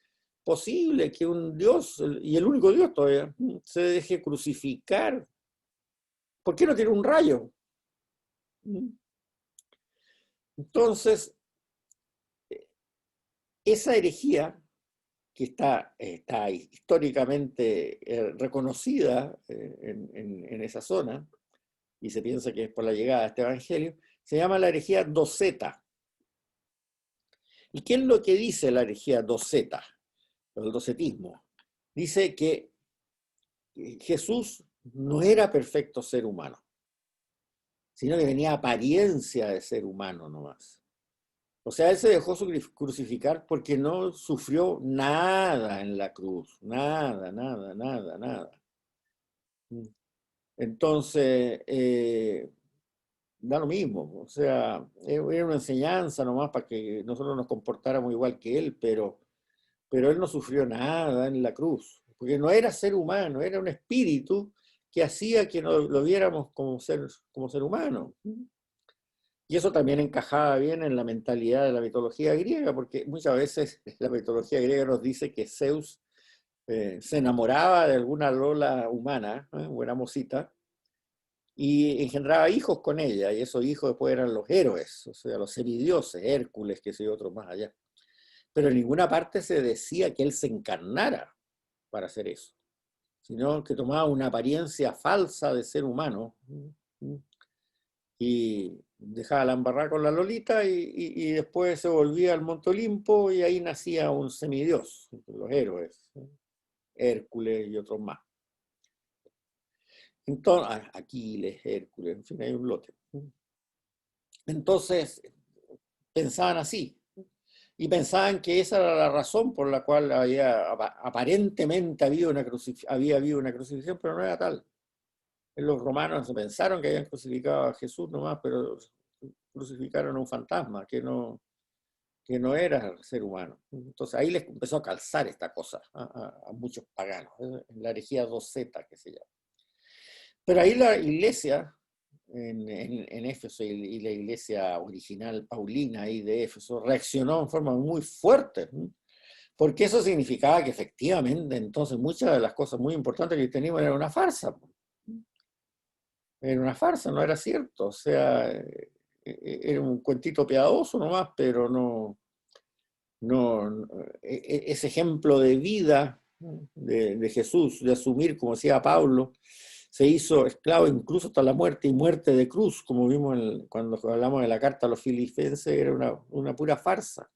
posible que un dios, y el único dios todavía, se deje crucificar? ¿Por qué no tiene un rayo? Entonces, esa herejía que está históricamente reconocida en esa zona, y se piensa que es por la llegada de este evangelio, se llama la herejía doceta. ¿Y qué es lo que dice la herejía doceta, o el docetismo? Dice que Jesús no era perfecto ser humano, sino que tenía apariencia de ser humano nomás. O sea, él se dejó crucificar porque no sufrió nada en la cruz, nada, nada, nada, nada. Entonces, da lo mismo, o sea, era una enseñanza nomás para que nosotros nos comportáramos igual que él, pero él no sufrió nada en la cruz, porque no era ser humano, era un espíritu que hacía que lo viéramos como ser humano. Y eso también encajaba bien en la mentalidad de la mitología griega, porque muchas veces la mitología griega nos dice que Zeus se enamoraba de alguna lola humana, buena mocita, y engendraba hijos con ella, y esos hijos después eran los héroes, o sea, los semidioses, Hércules, que sé yo, otros más allá. Pero en ninguna parte se decía que él se encarnara para hacer eso, sino que tomaba una apariencia falsa de ser humano y dejaba la embarrada con la lolita y después se volvía al Monte Olimpo y ahí nacía un semidios, los héroes, Hércules y otros más. Entonces, Aquiles, Hércules, en fin, hay un lote. Entonces, pensaban así, y pensaban que esa era la razón por la cual aparentemente había habido una crucifixión, pero no era tal. Los romanos pensaron que habían crucificado a Jesús nomás, pero crucificaron a un fantasma que no era ser humano. Entonces ahí les empezó a calzar esta cosa a muchos paganos, en la herejía doceta que se llama. Pero ahí la iglesia en Éfeso y la iglesia original paulina ahí de Éfeso reaccionó en forma muy fuerte, porque eso significaba que efectivamente entonces muchas de las cosas muy importantes que teníamos eran una farsa. Era una farsa, no era cierto. O sea, era un cuentito piadoso nomás, pero no ese ejemplo de vida de Jesús, de asumir, como decía Pablo, se hizo esclavo incluso hasta la muerte y muerte de cruz, como vimos cuando hablamos de la carta a los filipenses, era una pura farsa.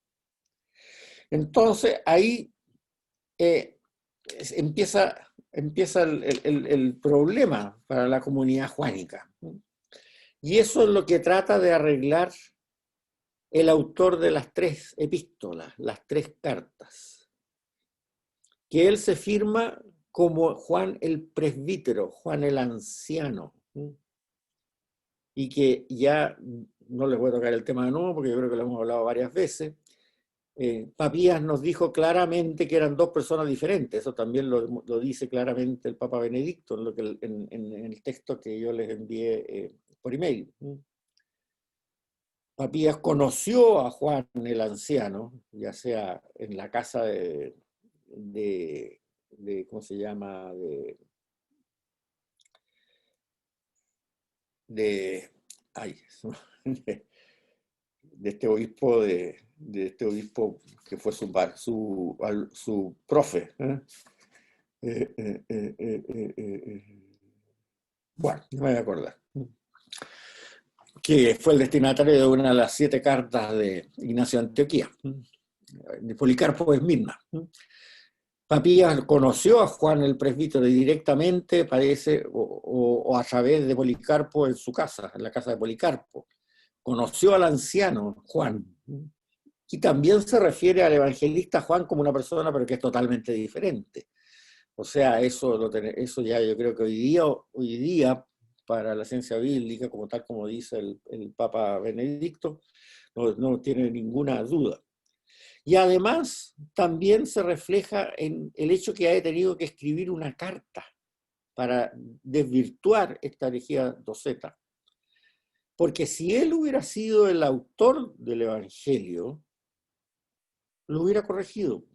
Entonces ahí empieza el problema para la comunidad juánica. Y eso es lo que trata de arreglar el autor de las 3 epístolas, las 3 cartas, que él se firma como Juan el presbítero, Juan el anciano, y que ya no les voy a tocar el tema de nuevo porque yo creo que lo hemos hablado varias veces, Papías nos dijo claramente que eran dos personas diferentes. Eso también lo dice claramente el Papa Benedicto en el texto que yo les envié por email. Papías conoció a Juan el anciano, ya sea en la casa de ¿cómo se llama? Ay, de este obispo que fue su profe. Bueno, no me voy a acordar. Que fue el destinatario de una de las 7 cartas de Ignacio de Antioquía, de Policarpo es misma. Papías conoció a Juan el presbítero directamente, parece, o a través de Policarpo en su casa, en la casa de Policarpo. Conoció al anciano Juan, y también se refiere al evangelista Juan como una persona, pero que es totalmente diferente. O sea, eso ya yo creo que hoy día para la ciencia bíblica, como tal como dice el Papa Benedicto, no tiene ninguna duda. Y además también se refleja en el hecho que haya tenido que escribir una carta para desvirtuar esta herejía doceta. Porque si él hubiera sido el autor del Evangelio, lo hubiera corregido.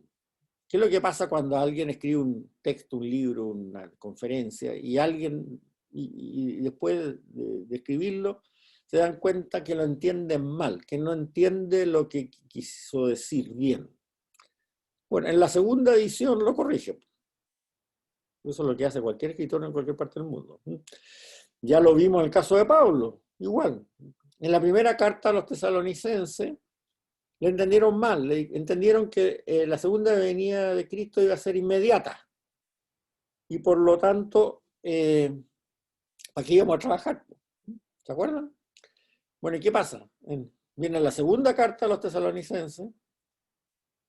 ¿Qué es lo que pasa cuando alguien escribe un texto, un libro, una conferencia, y después de escribirlo, se dan cuenta que lo entienden mal, que no entiende lo que quiso decir bien? Bueno, en la segunda edición lo corrige. Eso es lo que hace cualquier escritor en cualquier parte del mundo. Ya lo vimos en el caso de Pablo, igual. En la primera carta a los tesalonicenses, le entendieron mal, le entendieron que la segunda venida de Cristo iba a ser inmediata. Y por lo tanto, aquí íbamos a trabajar. ¿Se acuerdan? Bueno, ¿y qué pasa? Viene la segunda carta a los tesalonicenses,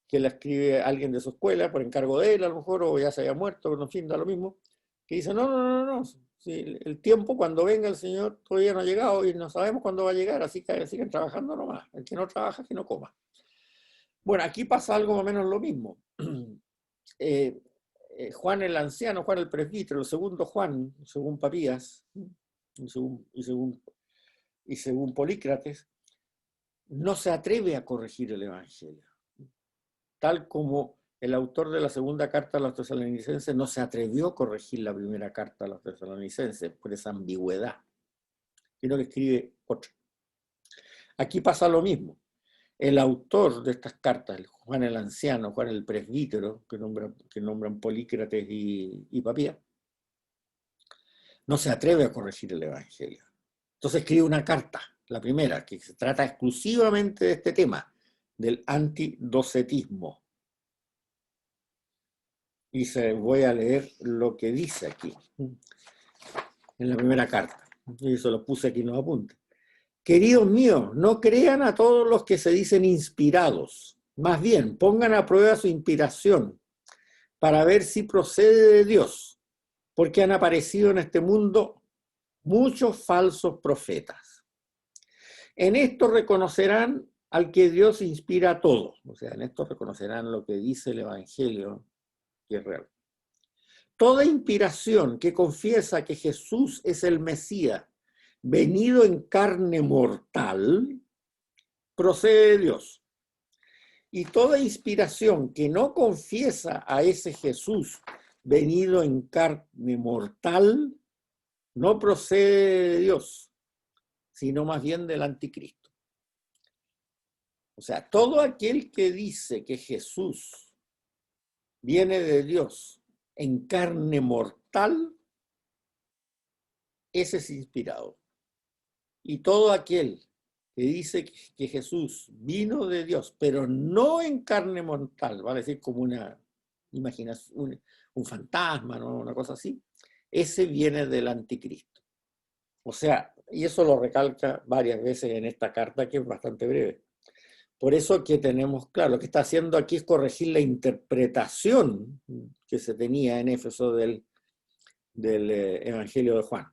que la escribe alguien de su escuela, por encargo de él a lo mejor, o ya se había muerto, en fin, da lo mismo, que dice, no, si el tiempo cuando venga el Señor todavía no ha llegado y no sabemos cuándo va a llegar, así que siguen trabajando nomás. El que no trabaja, que no coma. Bueno, aquí pasa algo más o menos lo mismo. Juan el anciano, Juan el presbítero, el segundo Juan, según Papías, y según Polícrates, no se atreve a corregir el Evangelio. Tal como el autor de la segunda carta a los tesalonicenses no se atrevió a corregir la primera carta a los tesalonicenses por esa ambigüedad, sino que escribe otra. Aquí pasa lo mismo. El autor de estas cartas, Juan el anciano, Juan el presbítero, que nombran Polícrates y Papías, no se atreve a corregir el Evangelio. Entonces escribe una carta, la primera, que se trata exclusivamente de este tema, del antidocetismo. Y voy a leer lo que dice aquí, en la primera carta. Y eso lo puse aquí en los apuntes. Queridos míos, no crean a todos los que se dicen inspirados. Más bien, pongan a prueba su inspiración para ver si procede de Dios, porque han aparecido en este mundo muchos falsos profetas. En esto reconocerán al que Dios inspira a todos. O sea, en esto reconocerán lo que dice el Evangelio, que es real. Toda inspiración que confiesa que Jesús es el Mesías, venido en carne mortal, procede de Dios. Y toda inspiración que no confiesa a ese Jesús venido en carne mortal, no procede de Dios, sino más bien del anticristo. O sea, todo aquel que dice que Jesús viene de Dios en carne mortal, ese es inspirado. Y todo aquel que dice que Jesús vino de Dios, pero no en carne mortal, vale decir como una imaginación, un fantasma, ¿no? Una cosa así, ese viene del anticristo. O sea, y eso lo recalca varias veces en esta carta, que es bastante breve. Por eso que tenemos, claro, lo que está haciendo aquí es corregir la interpretación que se tenía en Éfeso del Evangelio de Juan.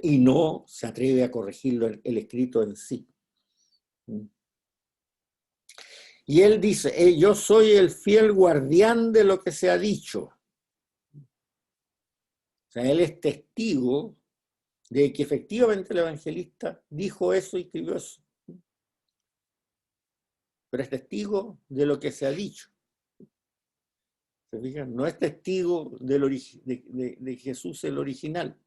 Y no se atreve a corregirlo el escrito en sí. Y él dice, yo soy el fiel guardián de lo que se ha dicho. O sea, él es testigo de que efectivamente el evangelista dijo eso y escribió eso. Pero es testigo de lo que se ha dicho. ¿Se fijan? No es testigo de Jesús el original.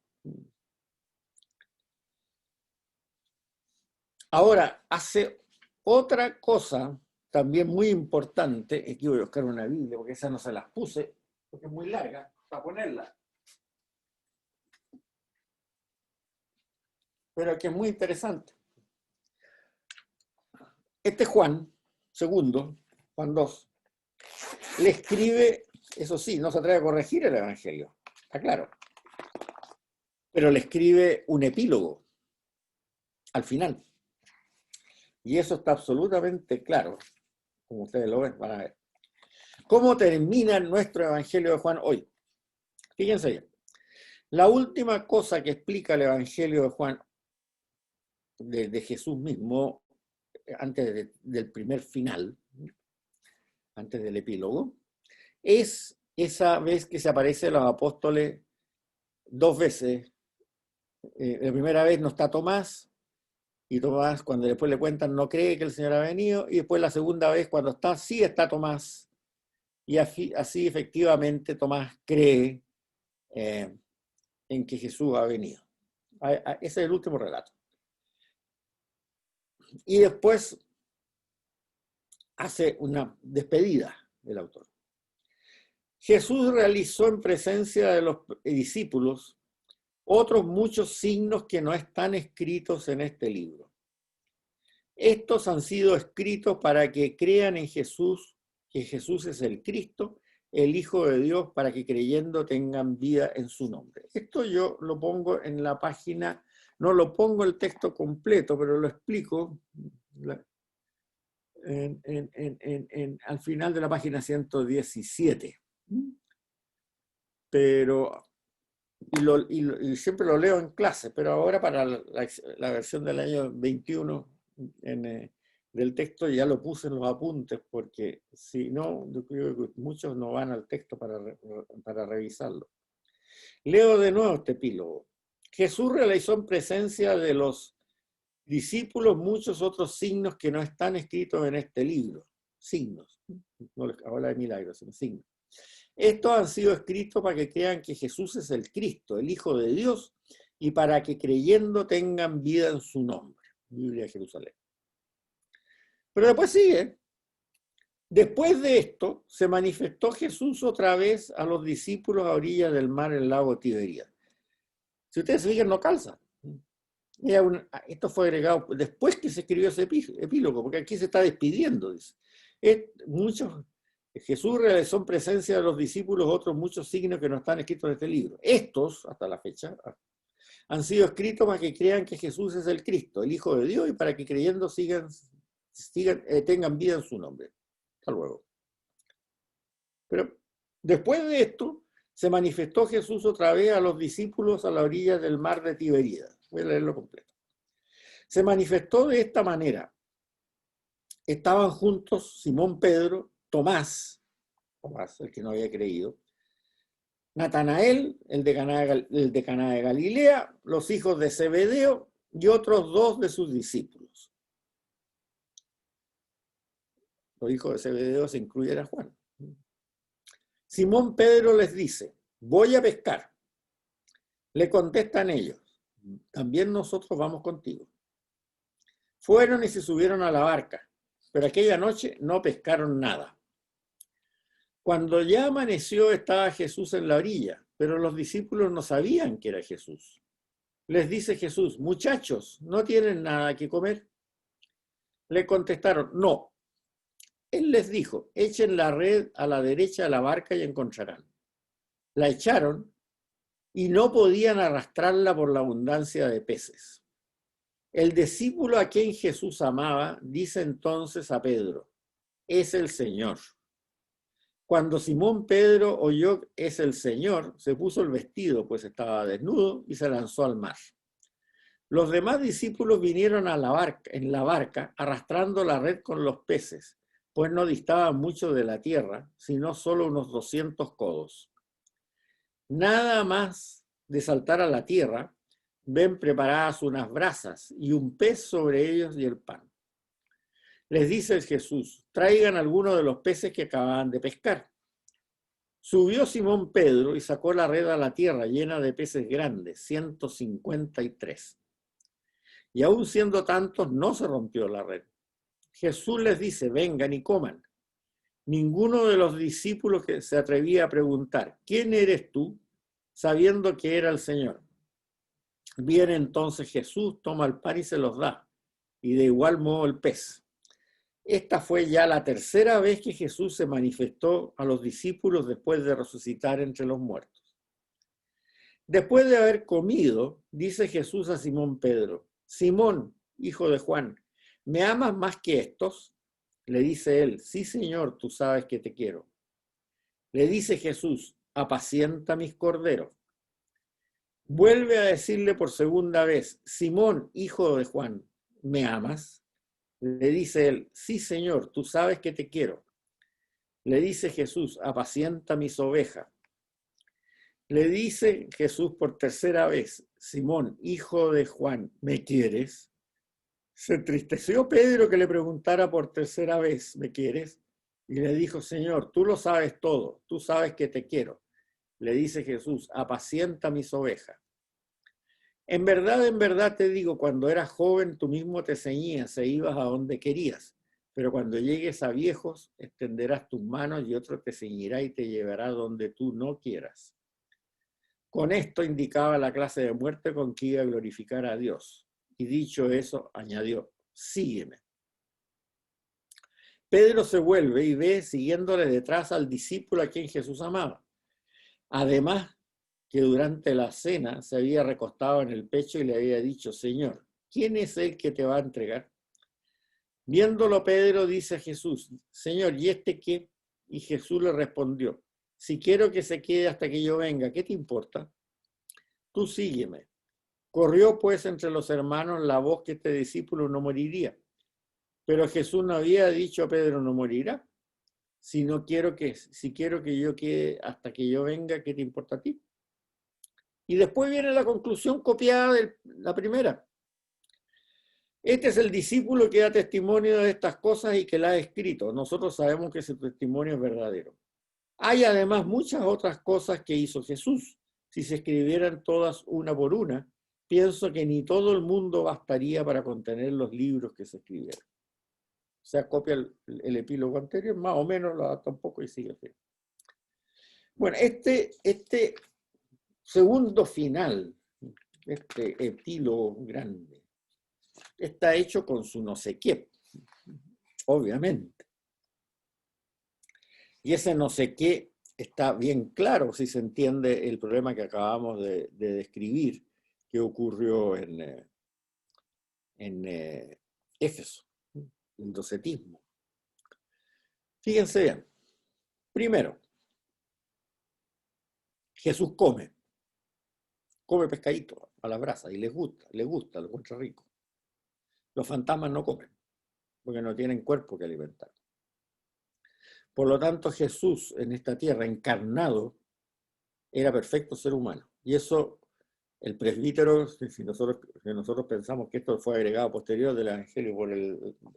Ahora, hace otra cosa también muy importante. Aquí voy a buscar una Biblia, porque esa no se las puse, porque es muy larga, para ponerla. Pero que es muy interesante. Este Juan II, Juan II, le escribe, eso sí, no se atreve a corregir el Evangelio, está claro, pero le escribe un epílogo al final. Y eso está absolutamente claro, como ustedes lo ven, van a ver. ¿Cómo termina nuestro Evangelio de Juan hoy? Fíjense bien. La última cosa que explica el Evangelio de Juan, de Jesús mismo, antes del primer final, antes del epílogo, es esa vez que se aparece a los apóstoles dos veces. La primera vez no está Tomás, y Tomás, cuando después le cuentan, no cree que el Señor ha venido, y después la segunda vez, cuando está, sí está Tomás, y así efectivamente Tomás cree en que Jesús ha venido. Ese es el último relato. Y después hace una despedida del autor. Jesús realizó en presencia de los discípulos otros muchos signos que no están escritos en este libro. Estos han sido escritos para que crean en Jesús, que Jesús es el Cristo, el Hijo de Dios, para que creyendo tengan vida en su nombre. Esto yo lo pongo en la página, no lo pongo el texto completo, pero lo explico al final de la página 117. Pero, y siempre lo leo en clase, pero ahora para la versión del año 21 del texto ya lo puse en los apuntes, porque si no, yo creo que muchos no van al texto para revisarlo. Leo de nuevo este epílogo. Jesús realizó en presencia de los discípulos muchos otros signos que no están escritos en este libro. Signos. No les habla de milagros, sino signos. Estos han sido escritos para que crean que Jesús es el Cristo, el Hijo de Dios, y para que creyendo tengan vida en su nombre. Biblia de Jerusalén. Pero después sigue. Después de esto, se manifestó Jesús otra vez a los discípulos a orillas del mar en el lago Tiberíades. Si ustedes se fijan, no calza. Esto fue agregado después que se escribió ese epílogo, porque aquí se está despidiendo. Dice. Jesús realizó en presencia de los discípulos otros muchos signos que no están escritos en este libro. Estos, hasta la fecha, han sido escritos para que crean que Jesús es el Cristo, el Hijo de Dios, y para que creyendo tengan vida en su nombre. Hasta luego. Pero después de esto, se manifestó Jesús otra vez a los discípulos a la orilla del mar de Tiberíades. Voy a leerlo completo. Se manifestó de esta manera. Estaban juntos Simón Pedro, Tomás, el que no había creído, Natanael, el de Caná de Galilea, los hijos de Zebedeo y otros dos de sus discípulos. Los hijos de Zebedeo se incluyen a Juan. Simón Pedro les dice, voy a pescar. Le contestan ellos, también nosotros vamos contigo. Fueron y se subieron a la barca, pero aquella noche no pescaron nada. Cuando ya amaneció estaba Jesús en la orilla, pero los discípulos no sabían que era Jesús. Les dice Jesús, muchachos, ¿no tienen nada que comer? Le contestaron, no. Él les dijo, echen la red a la derecha de la barca y encontrarán. La echaron y no podían arrastrarla por la abundancia de peces. El discípulo a quien Jesús amaba dice entonces a Pedro, es el Señor. Cuando Simón Pedro oyó es el Señor, se puso el vestido, pues estaba desnudo, y se lanzó al mar. Los demás discípulos vinieron en la barca, arrastrando la red con los peces, pues no distaba mucho de la tierra, sino solo unos 200 codos. Nada más de saltar a la tierra, ven preparadas unas brasas y un pez sobre ellos y el pan. Les dice Jesús, traigan algunos de los peces que acababan de pescar. Subió Simón Pedro y sacó la red a la tierra llena de peces grandes, 153. Y aun siendo tantos, no se rompió la red. Jesús les dice, vengan y coman. Ninguno de los discípulos que se atrevía a preguntar, ¿quién eres tú?, sabiendo que era el Señor. Viene entonces Jesús, toma el pan y se los da, y de igual modo el pez. Esta fue ya la tercera vez que Jesús se manifestó a los discípulos después de resucitar entre los muertos. Después de haber comido, dice Jesús a Simón Pedro, Simón, hijo de Juan, ¿me amas más que estos? Le dice él, sí, Señor, tú sabes que te quiero. Le dice Jesús, apacienta mis corderos. Vuelve a decirle por segunda vez, Simón, hijo de Juan, ¿me amas? Le dice él, sí, Señor, tú sabes que te quiero. Le dice Jesús, apacienta mis ovejas. Le dice Jesús por tercera vez, Simón, hijo de Juan, ¿me quieres? Se entristeció Pedro que le preguntara por tercera vez, ¿me quieres? Y le dijo, Señor, tú lo sabes todo, tú sabes que te quiero. Le dice Jesús, apacienta mis ovejas. En verdad te digo, cuando eras joven tú mismo te ceñías e ibas a donde querías, pero cuando llegues a viejos extenderás tus manos y otro te ceñirá y te llevará donde tú no quieras. Con esto indicaba la clase de muerte con que iba a glorificar a Dios. Y dicho eso, añadió, sígueme. Pedro se vuelve y ve siguiéndole detrás al discípulo a quien Jesús amaba. Además, que durante la cena se había recostado en el pecho y le había dicho, Señor, ¿quién es el que te va a entregar? Viéndolo Pedro dice a Jesús, Señor, ¿y este qué? Y Jesús le respondió, si quiero que se quede hasta que yo venga, ¿qué te importa? Tú sígueme. Corrió pues entre los hermanos la voz que este discípulo no moriría. Pero Jesús no había dicho a Pedro, no morirá. Si quiero que yo quede hasta que yo venga, ¿qué te importa a ti? Y después viene la conclusión copiada de la primera. Este es el discípulo que da testimonio de estas cosas y que la ha escrito. Nosotros sabemos que ese testimonio es verdadero. Hay además muchas otras cosas que hizo Jesús. Si se escribieran todas una por una, pienso que ni todo el mundo bastaría para contener los libros que se escribieron. O sea, copia el epílogo anterior, más o menos lo adapta un poco y sigue así. Bueno, este segundo final, este epílogo grande, está hecho con su no sé qué, obviamente. Y ese no sé qué está bien claro si se entiende el problema que acabamos de describir que ocurrió en Éfeso, el docetismo. Fíjense bien. Primero, Jesús come pescadito a la brasa y les gusta, lo encuentra rico. Los fantasmas no comen, porque no tienen cuerpo que alimentar. Por lo tanto, Jesús en esta tierra, encarnado, era perfecto ser humano. Y eso, el presbítero, si nosotros pensamos que esto fue agregado posterior del Evangelio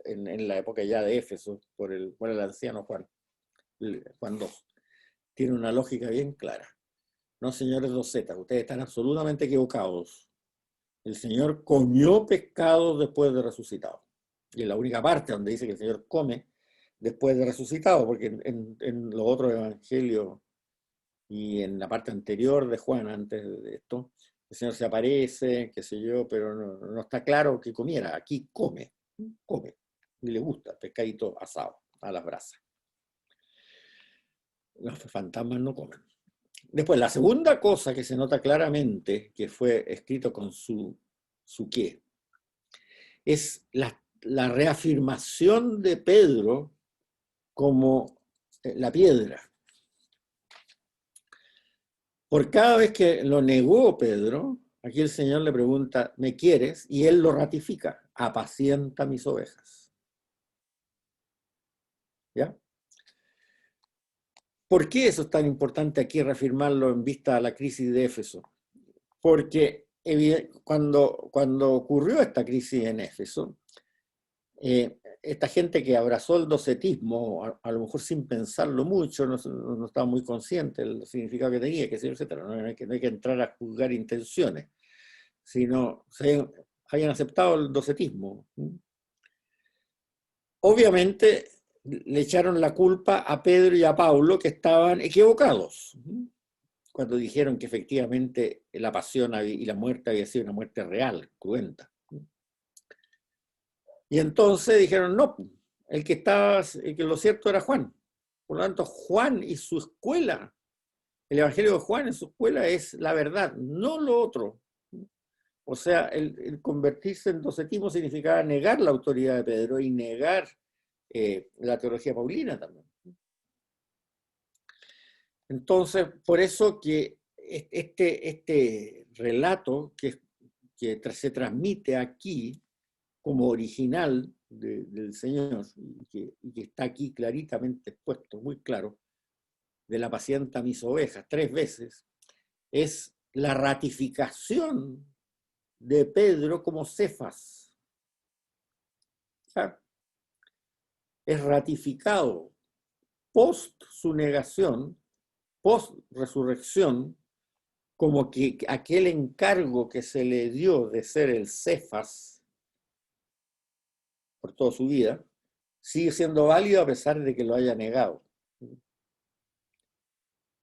en la época ya de Éfeso, por el anciano Juan 2, tiene una lógica bien clara. No, señores docetas, ustedes están absolutamente equivocados. El Señor comió pescado después de resucitado. Y es la única parte donde dice que el Señor come después de resucitado, porque en los otros evangelios y en la parte anterior de Juan, antes de esto, el Señor se aparece, qué sé yo, pero no está claro que comiera. Aquí come, y le gusta pescadito asado a las brasas. Los fantasmas no comen. Después, la segunda cosa que se nota claramente que fue escrito con su qué, es la reafirmación de Pedro como la piedra. Por cada vez que lo negó Pedro, aquí el Señor le pregunta, ¿me quieres? Y él lo ratifica, apacienta mis ovejas. ¿Por qué eso es tan importante aquí reafirmarlo en vista a la crisis de Éfeso? Porque cuando ocurrió esta crisis en Éfeso, esta gente que abrazó el docetismo, a lo mejor sin pensarlo mucho, no estaba muy consciente del significado que tenía, etcétera. No hay que entrar a juzgar intenciones, sino se hayan aceptado el docetismo. Obviamente le echaron la culpa a Pedro y a Pablo, que estaban equivocados cuando dijeron que efectivamente la pasión y la muerte había sido una muerte real, cruenta. Y entonces dijeron, no, el que lo cierto era Juan. Por lo tanto, Juan y su escuela, el Evangelio de Juan en su escuela es la verdad, no lo otro. O sea, el convertirse en docetismo significaba negar la autoridad de Pedro y negar la teología paulina también. Entonces, por eso que este relato que se transmite aquí como original del Señor, y que está aquí claritamente expuesto, muy claro, de la pacienta mis ovejas, 3 veces, es la ratificación de Pedro como Cefas. ¿Ya? Es ratificado post su negación, post resurrección, como que aquel encargo que se le dio de ser el Cefas por toda su vida, sigue siendo válido a pesar de que lo haya negado.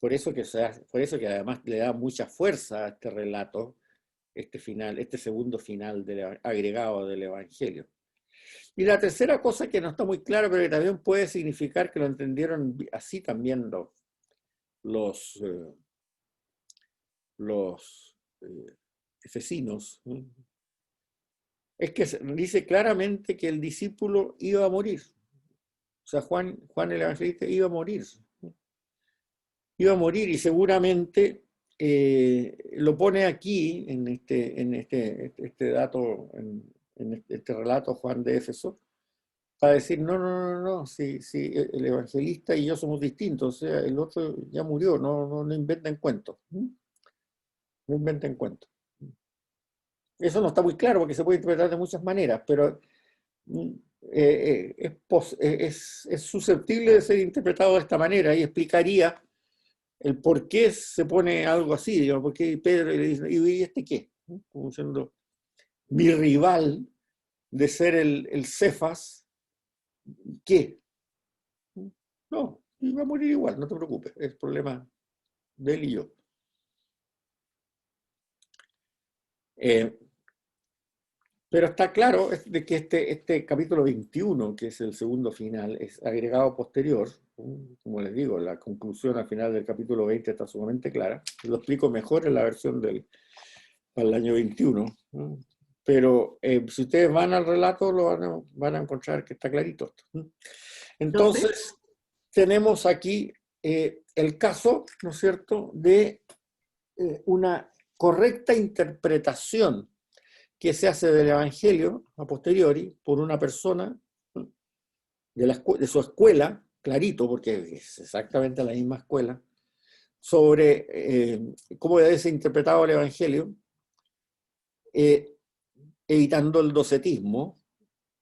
Por eso que además le da mucha fuerza a este relato, este segundo final agregado del Evangelio. Y la tercera cosa que no está muy clara, pero que también puede significar que lo entendieron así también los efesinos, es que dice claramente que el discípulo iba a morir. O sea, Juan el Evangelista iba a morir. Iba a morir y seguramente lo pone aquí en este dato, en este relato Juan de Éfeso, para decir, no, si el evangelista y yo somos distintos, o sea, el otro ya murió, no inventen cuentos. No inventen cuentos. Eso no está muy claro porque se puede interpretar de muchas maneras, pero es susceptible de ser interpretado de esta manera y explicaría el por qué se pone algo así, digamos, porque Pedro le dice, ¿y este qué? Como siendo mi rival de ser el Cefas, ¿qué? No, iba a morir igual, no te preocupes, es problema de él y yo. Pero está claro de que este capítulo 21, que es el segundo final, es agregado posterior. Como les digo, la conclusión al final del capítulo 20 está sumamente clara. Lo explico mejor en la versión para el año 21. Pero si ustedes van al relato, van a encontrar que está clarito. Entonces, tenemos aquí el caso, ¿no es cierto?, de una correcta interpretación que se hace del Evangelio a posteriori por una persona de su escuela, clarito, porque es exactamente la misma escuela, sobre cómo debe ser interpretado el Evangelio, evitando el docetismo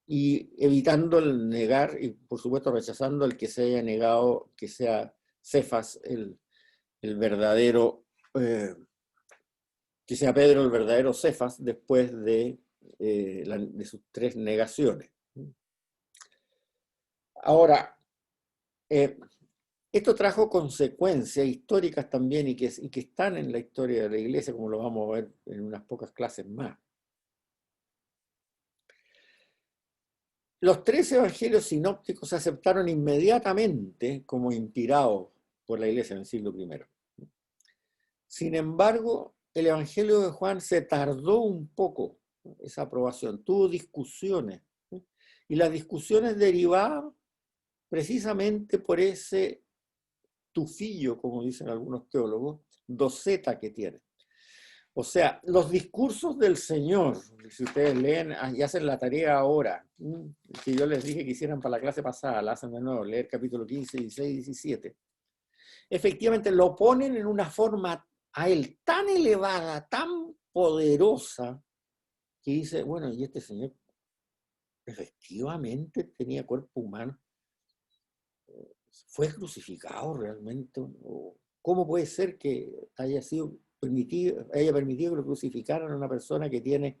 y evitando el negar y por supuesto rechazando el que se haya negado que sea Cefas el verdadero, que sea Pedro el verdadero Cefas después de sus 3 negaciones. Ahora, esto trajo consecuencias históricas también y que están en la historia de la Iglesia, como lo vamos a ver en unas pocas clases más. Los 3 evangelios sinópticos se aceptaron inmediatamente como inspirados por la Iglesia en el siglo I. Sin embargo, el Evangelio de Juan se tardó un poco esa aprobación, tuvo discusiones, y las discusiones derivaban precisamente por ese tufillo, como dicen algunos teólogos, doceta que tiene. O sea, los discursos del Señor, si ustedes leen y hacen la tarea ahora, que yo les dije que hicieran para la clase pasada, la hacen de nuevo, leer capítulo 15, 16, 17, efectivamente lo ponen en una forma a él tan elevada, tan poderosa, que dice, bueno, y este señor efectivamente tenía cuerpo humano, fue crucificado realmente, o cómo puede ser que haya permitido que lo crucificaran a una persona que tiene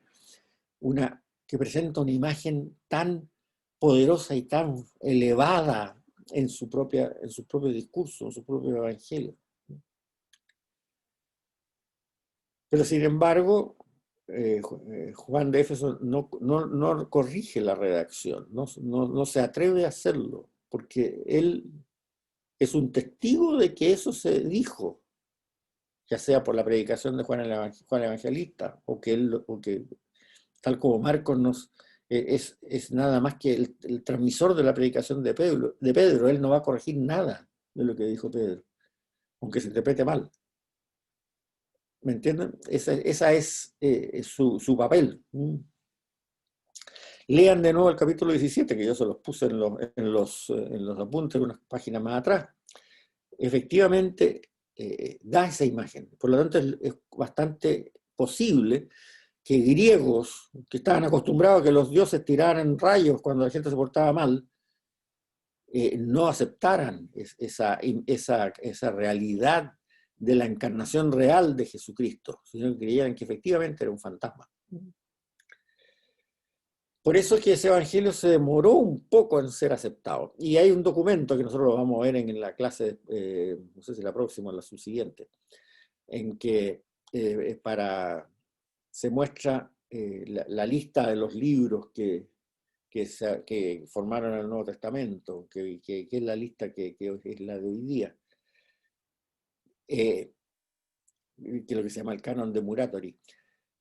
que presenta una imagen tan poderosa y tan elevada en su propio discurso, en su propio evangelio. Pero sin embargo, Juan de Éfeso no corrige la redacción, no se atreve a hacerlo, porque él es un testigo de que eso se dijo, ya sea por la predicación de Juan el Evangelista, o que tal como Marcos es nada más que el transmisor de la predicación de Pedro. Él no va a corregir nada de lo que dijo Pedro, aunque se interprete mal. ¿Me entienden? Esa es su papel. Lean de nuevo el capítulo 17, que yo se los puse en los apuntes unas páginas más atrás. Efectivamente, da esa imagen. Por lo tanto, es bastante posible que griegos que estaban acostumbrados a que los dioses tiraran rayos cuando la gente se portaba mal, no aceptaran esa realidad de la encarnación real de Jesucristo, sino que creyeran que efectivamente era un fantasma. Por eso es que ese evangelio se demoró un poco en ser aceptado. Y hay un documento que nosotros lo vamos a ver en la clase, no sé si la próxima o la subsiguiente, en que se muestra la lista de los libros que formaron el Nuevo Testamento, que es la lista que es la de hoy día, que es lo que se llama el Canon de Muratori.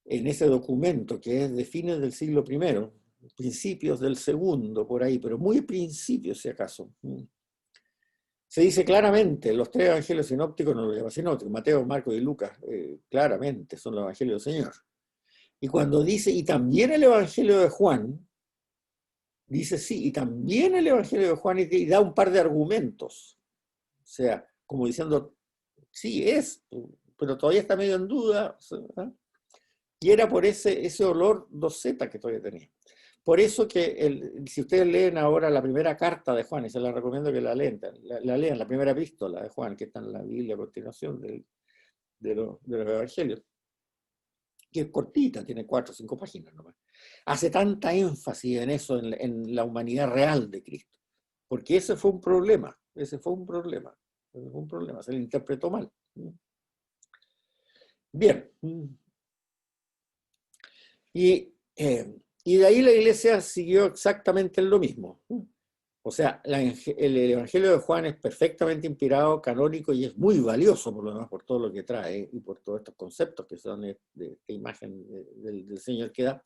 En ese documento, que es de fines del siglo I, principios del segundo, por ahí, pero muy principios si acaso, se dice claramente, los tres evangelios sinópticos no los llama sinópticos, Mateo, Marcos y Lucas, claramente son los evangelios del Señor. Y cuando dice, y también el evangelio de Juan, dice sí, y también el evangelio de Juan, y da un par de argumentos. O sea, como diciendo, sí es, pero todavía está medio en duda. ¿Eh? Y era por ese olor 2Z que todavía tenía. Por eso que si ustedes leen ahora la primera carta de Juan, y se la recomiendo que la lean, la primera epístola de Juan, que está en la Biblia a continuación de los evangelios, que es cortita, tiene 4 o 5 páginas nomás, hace tanta énfasis en eso, en la humanidad real de Cristo. Porque ese fue un problema, se le interpretó mal. Bien. Y de ahí la iglesia siguió exactamente en lo mismo. O sea, el Evangelio de Juan es perfectamente inspirado, canónico y es muy valioso por lo demás, por todo lo que trae y por todos estos conceptos que son de imagen del Señor que da.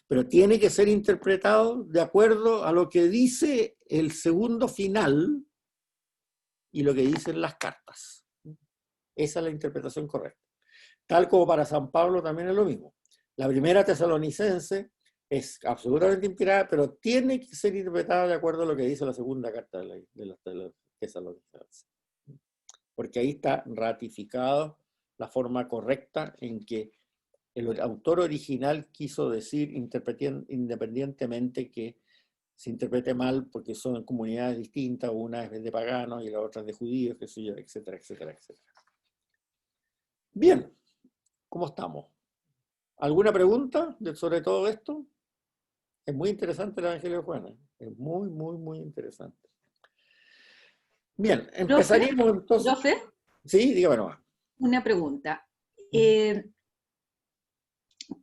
Pero tiene que ser interpretado de acuerdo a lo que dice el segundo final y lo que dicen las cartas. Esa es la interpretación correcta. Tal como para San Pablo también es lo mismo. La primera Tesalonicense es absolutamente inspirada, pero tiene que ser interpretada de acuerdo a lo que dice la segunda carta de los Tesalonicenses. Porque ahí está ratificado la forma correcta en que el autor original quiso decir, independientemente que se interprete mal porque son comunidades distintas, una es de paganos y la otra es de judíos, qué sé yo, etcétera, etcétera, etcétera. Bien, ¿cómo estamos? ¿Alguna pregunta sobre todo esto? Es muy interesante el Evangelio de Juan. Es muy, muy, muy interesante. Bien, empezaríamos entonces. Profe, Sí, dígame nomás. una pregunta.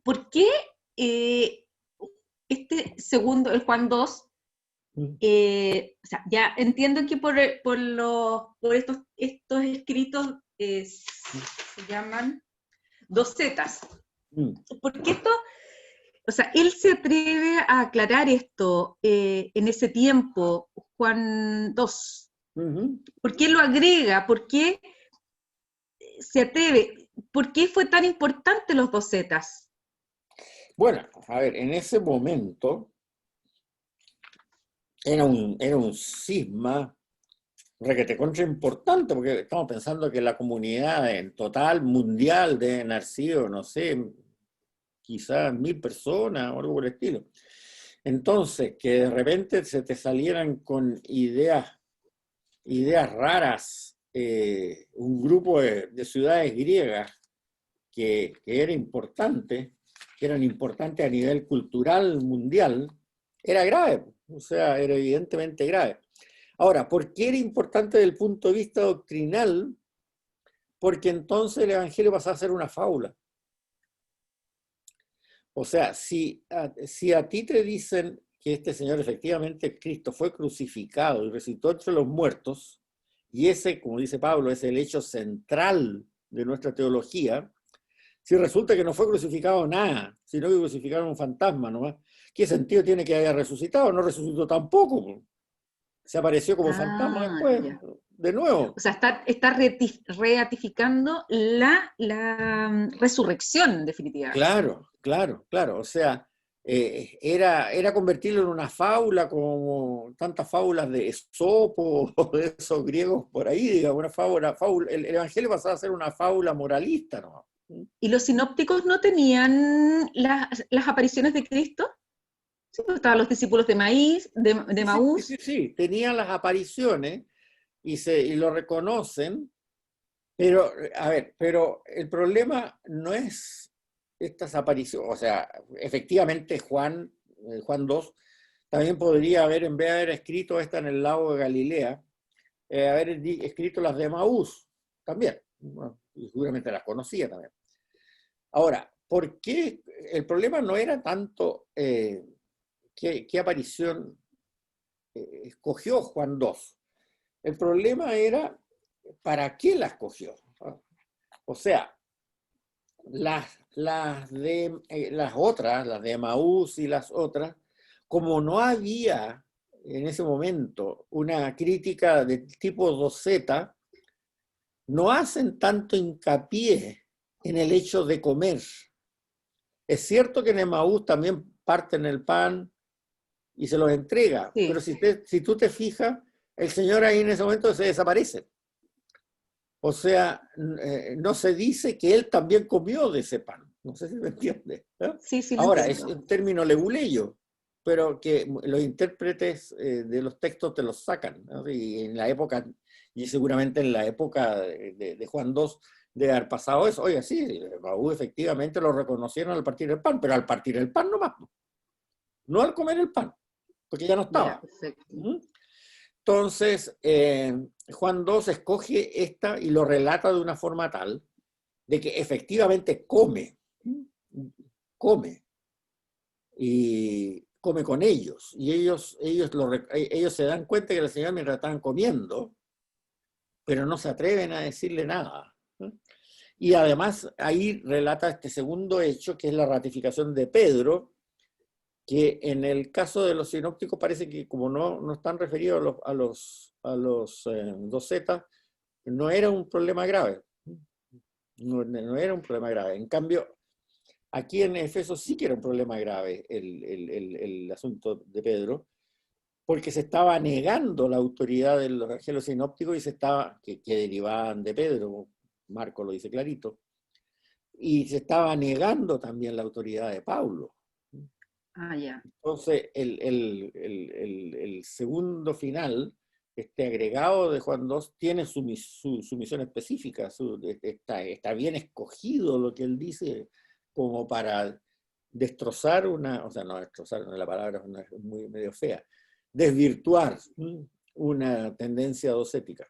¿Por qué este segundo, el Juan 2, o sea, ya entiendo que por estos escritos se llaman docetas? ¿Por qué esto? O sea, él se atreve a aclarar esto en ese tiempo, Juan 2. ¿Por qué lo agrega? ¿Por qué se atreve? ¿Por qué fue tan importante los docetas? Bueno, a ver, en ese momento era un cisma requete contra importante, porque estamos pensando que la comunidad en total mundial deben haber sido, no sé, quizás 1000 personas o algo por el estilo. Entonces, que de repente se te salieran con ideas raras, un grupo de ciudades griegas que era importante, que eran importantes a nivel cultural mundial, era grave, o sea, era evidentemente grave. Ahora, ¿por qué era importante desde el punto de vista doctrinal? Porque entonces el Evangelio pasa a ser una fábula. O sea, si a ti te dicen que este Señor efectivamente Cristo fue crucificado y resucitó entre los muertos, y ese, como dice Pablo, es el hecho central de nuestra teología, si resulta que no fue crucificado nada, sino que crucificaron un fantasma nomás, ¿qué sentido tiene que haya resucitado? No resucitó tampoco. Se apareció como fantasma después, Ya. de nuevo. O sea, está reatificando la resurrección, en definitiva. Claro, claro, claro. O sea, era convertirlo en una fábula como tantas fábulas de Esopo o de esos griegos por ahí, digamos, una fábula, el Evangelio pasaba a ser una fábula moralista, ¿no? ¿Y los sinópticos no tenían las apariciones de Cristo? Sí, pues estaban los discípulos de Sí, Maús. sí, sí, tenían las apariciones y lo reconocen, pero, a ver, pero el problema no es estas apariciones, o sea, efectivamente Juan 2, también podría haber, en vez de haber escrito esta en el lago de Galilea, haber escrito las de Maús, también, bueno, y seguramente las conocía también. Ahora, ¿por qué? El problema no era tanto qué aparición escogió Juan 2. El problema era para qué la escogió. O sea, las otras, las de Emaús y las otras, como no había en ese momento una crítica de tipo 2Z, no hacen tanto hincapié en el hecho de comer. Es cierto que en Emaús también parten el pan y se los entrega, pero Sí. si tú te fijas, el Señor ahí en ese momento se desaparece. O sea, no se dice que él también comió de ese pan. No sé si me entiende. Sí, sí, lo Ahora, es entiendo. un término leguleyo, pero que los intérpretes de los textos te los sacan, ¿no? Y en la época, y seguramente en la época de Juan II, de haber pasado eso. Oiga, sí, Baú efectivamente lo reconocieron al partir el pan, pero al partir el pan nomás, no al comer el pan, porque ya no Ya, estaba. perfecto. Entonces, Juan II escoge esta y lo relata de una forma tal de que efectivamente come y come con ellos. Y ellos se dan cuenta que el Señor mientras están comiendo, pero no se atreven a decirle nada. Y además ahí relata este segundo hecho, que es la ratificación de Pedro, que en el caso de los sinópticos parece que como no están referidos a los 2Z, no era un problema grave. No era un problema grave. En cambio, aquí en Efesos sí que era un problema grave el asunto de Pedro, porque se estaba negando la autoridad de los evangelos sinópticos que derivaban de Pedro, Marco lo dice clarito, y se estaba negando también la autoridad de Pablo. Ah, ya. Entonces, el segundo final, este agregado de Juan II, tiene su misión específica, está bien escogido lo que él dice como para destrozar o sea, no destrozar, la palabra es muy medio fea, desvirtuar una tendencia docética.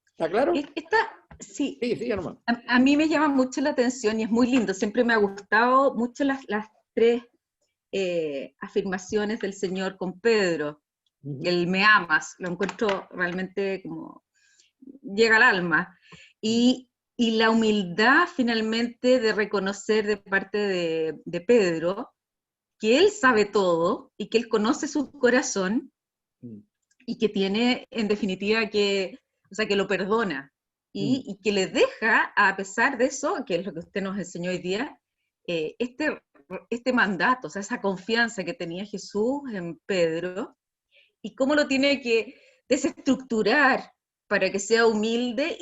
¿Está claro? Sí, Sí, sí, nomás. a mí me llama mucho la atención y es muy lindo. Siempre me ha gustado mucho las tres afirmaciones del Señor con Pedro. El me amas, lo encuentro realmente como llega al alma. Y la humildad finalmente de reconocer de parte de Pedro que él sabe todo y que él conoce su corazón y que tiene en definitiva o sea, que lo perdona y que le deja, a pesar de eso, que es lo que usted nos enseñó hoy día, este mandato, o sea, esa confianza que tenía Jesús en Pedro y cómo lo tiene que desestructurar para que sea humilde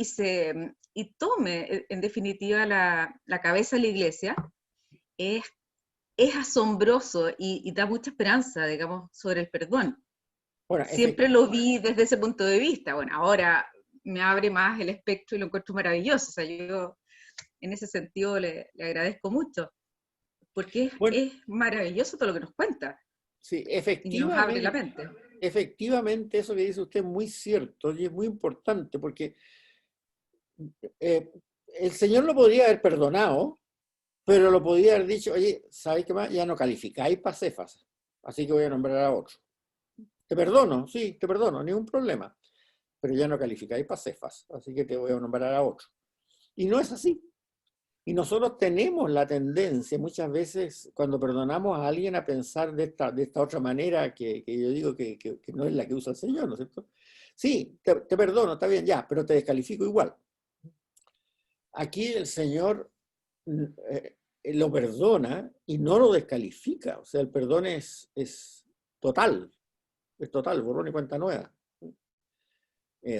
y tome, en definitiva, la cabeza de la iglesia, es asombroso y da mucha esperanza, digamos, sobre el perdón. Bueno, Siempre lo vi desde ese punto de vista. Bueno, ahora me abre más el espectro y lo encuentro maravilloso. O sea, yo en ese sentido le agradezco mucho, porque bueno, es maravilloso todo lo que nos cuenta. sí, Y nos abre la mente. efectivamente eso que dice usted es muy cierto y es muy importante porque el Señor lo podría haber perdonado, pero lo podría haber dicho, oye, ¿sabes qué más? Ya no calificáis para Cefas, así que voy a nombrar a otro. Te perdono, sí, te perdono, ningún problema, pero ya no calificáis para Cefas, así que te voy a nombrar a otro. Y no es así. Y nosotros tenemos la tendencia muchas veces cuando perdonamos a alguien a pensar de esta otra manera que yo digo que no es la que usa el Señor, ¿no es cierto? Sí, te perdono, está bien, ya, pero te descalifico igual. Aquí el Señor lo perdona y no lo descalifica, o sea, el perdón es total, borrón y cuenta nueva.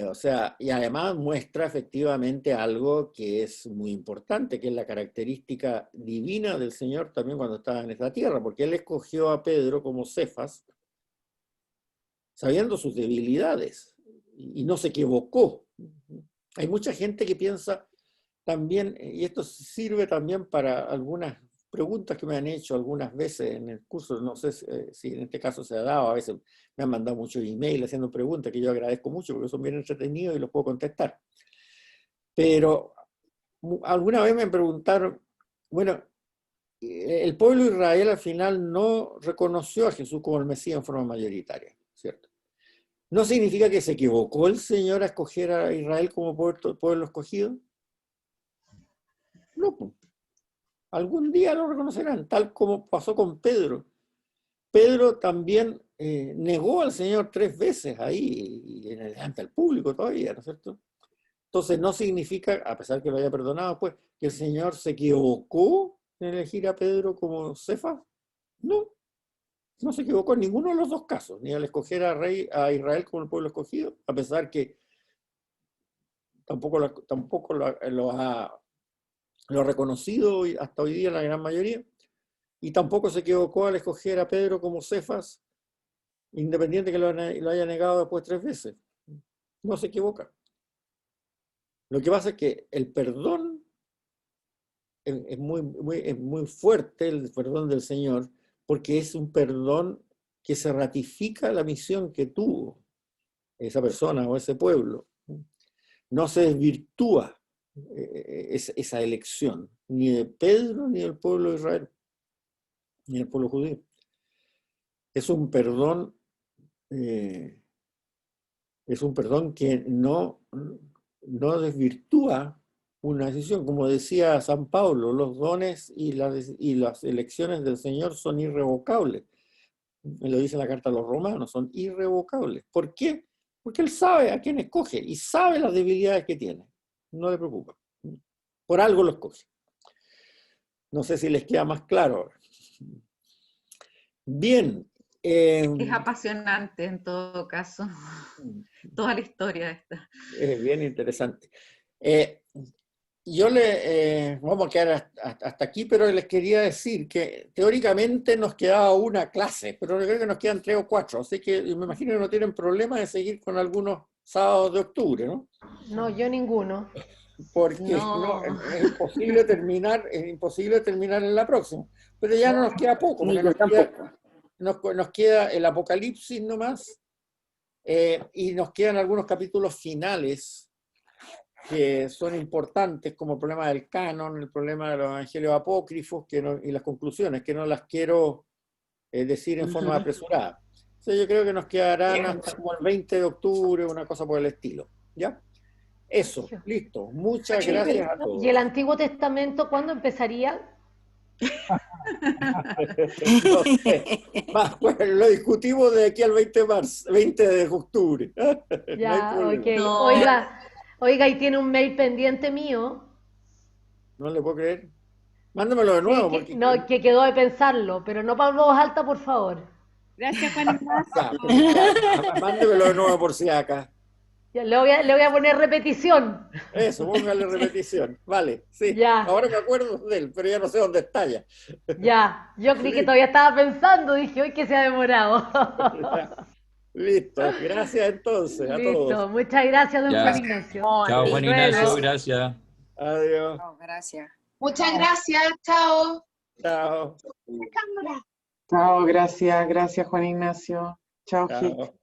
O sea, y además muestra efectivamente algo que es muy importante, que es la característica divina del Señor también cuando estaba en esta tierra, porque Él escogió a Pedro como Cefas, sabiendo sus debilidades, y no se equivocó. Hay mucha gente que piensa también, y esto sirve también para algunas preguntas que me han hecho algunas veces en el curso, no sé si en este caso se ha dado, a veces me han mandado muchos emails haciendo preguntas que yo agradezco mucho porque son bien entretenidos y los puedo contestar. Pero alguna vez me preguntaron, bueno, el pueblo de Israel al final no reconoció a Jesús como el Mesías en forma mayoritaria, ¿cierto? ¿No significa que se equivocó el Señor a escoger a Israel como pueblo escogido? No, pues. Algún día lo reconocerán, tal como pasó con Pedro. Pedro también negó al Señor 3 veces ahí, y ante el público todavía, ¿no es cierto? Entonces no significa, a pesar que lo haya perdonado, pues, que el Señor se equivocó en elegir a Pedro como Cefas. No, no se equivocó en ninguno de los dos casos, ni al escoger a Israel como el pueblo escogido, a pesar que tampoco lo ha reconocido hasta hoy día la gran mayoría. Y tampoco se equivocó al escoger a Pedro como Cefas, independiente que lo haya negado después 3 veces. No se equivoca. Lo que pasa es que el perdón es muy fuerte, el perdón del Señor, porque es un perdón que se ratifica la misión que tuvo esa persona o ese pueblo. No se desvirtúa esa elección, ni de Pedro ni del pueblo de Israel, ni del pueblo judío. Es un perdón que no desvirtúa una decisión. Como decía San Pablo, los dones y las elecciones del Señor son irrevocables. Lo dice la carta a los romanos, son irrevocables. ¿Por qué? Porque Él sabe a quién escoge y sabe las debilidades que tiene. No le preocupa. Por algo lo escoge. No sé si les queda más claro. Bien. Es apasionante en todo caso, toda la historia esta. Es bien interesante. Vamos a quedar hasta aquí, pero les quería decir que teóricamente nos quedaba una clase, pero yo creo que nos quedan 3 o 4, así que me imagino que no tienen problema de seguir con algunos sábados de octubre, ¿no? No, yo ninguno. Porque no, es imposible terminar en la próxima. Pero ya no nos queda poco, porque nos queda el Apocalipsis nomás, y nos quedan algunos capítulos finales que son importantes, como el problema del canon, el problema de los evangelios apócrifos y las conclusiones, que no las quiero decir en forma apresurada. Entonces yo creo que nos quedarán hasta como el 20 de octubre, una cosa por el estilo. ¿Ya? Eso, listo. Muchas gracias a todos. ¿Y el Antiguo Testamento cuándo empezaría? No sé. Bueno, lo discutimos de aquí al 20 de octubre. Ya, No hay ok. No. Oiga, y tiene un mail pendiente mío. No le puedo creer. Mándamelo de nuevo. Sí, que quedó de pensarlo, pero no para voz alta, por favor. Gracias, Juan Ignacio. Mándemelo de nuevo por si acá. Ya, le voy a poner repetición. Eso, póngale repetición. Vale, sí. Ya. Ahora me acuerdo de él, pero ya no sé dónde está ya. Ya, yo creí que todavía estaba pensando, dije, hoy que se ha demorado. Listo. Gracias entonces a todos. Listo, muchas gracias, don Ya. Juan Ignacio. Chao, Juan Ignacio, Luego. gracias. Adiós. Oh, gracias. Muchas gracias, chao. Chao. Chao, gracias, gracias Juan Ignacio. Chao, Gil. Chao.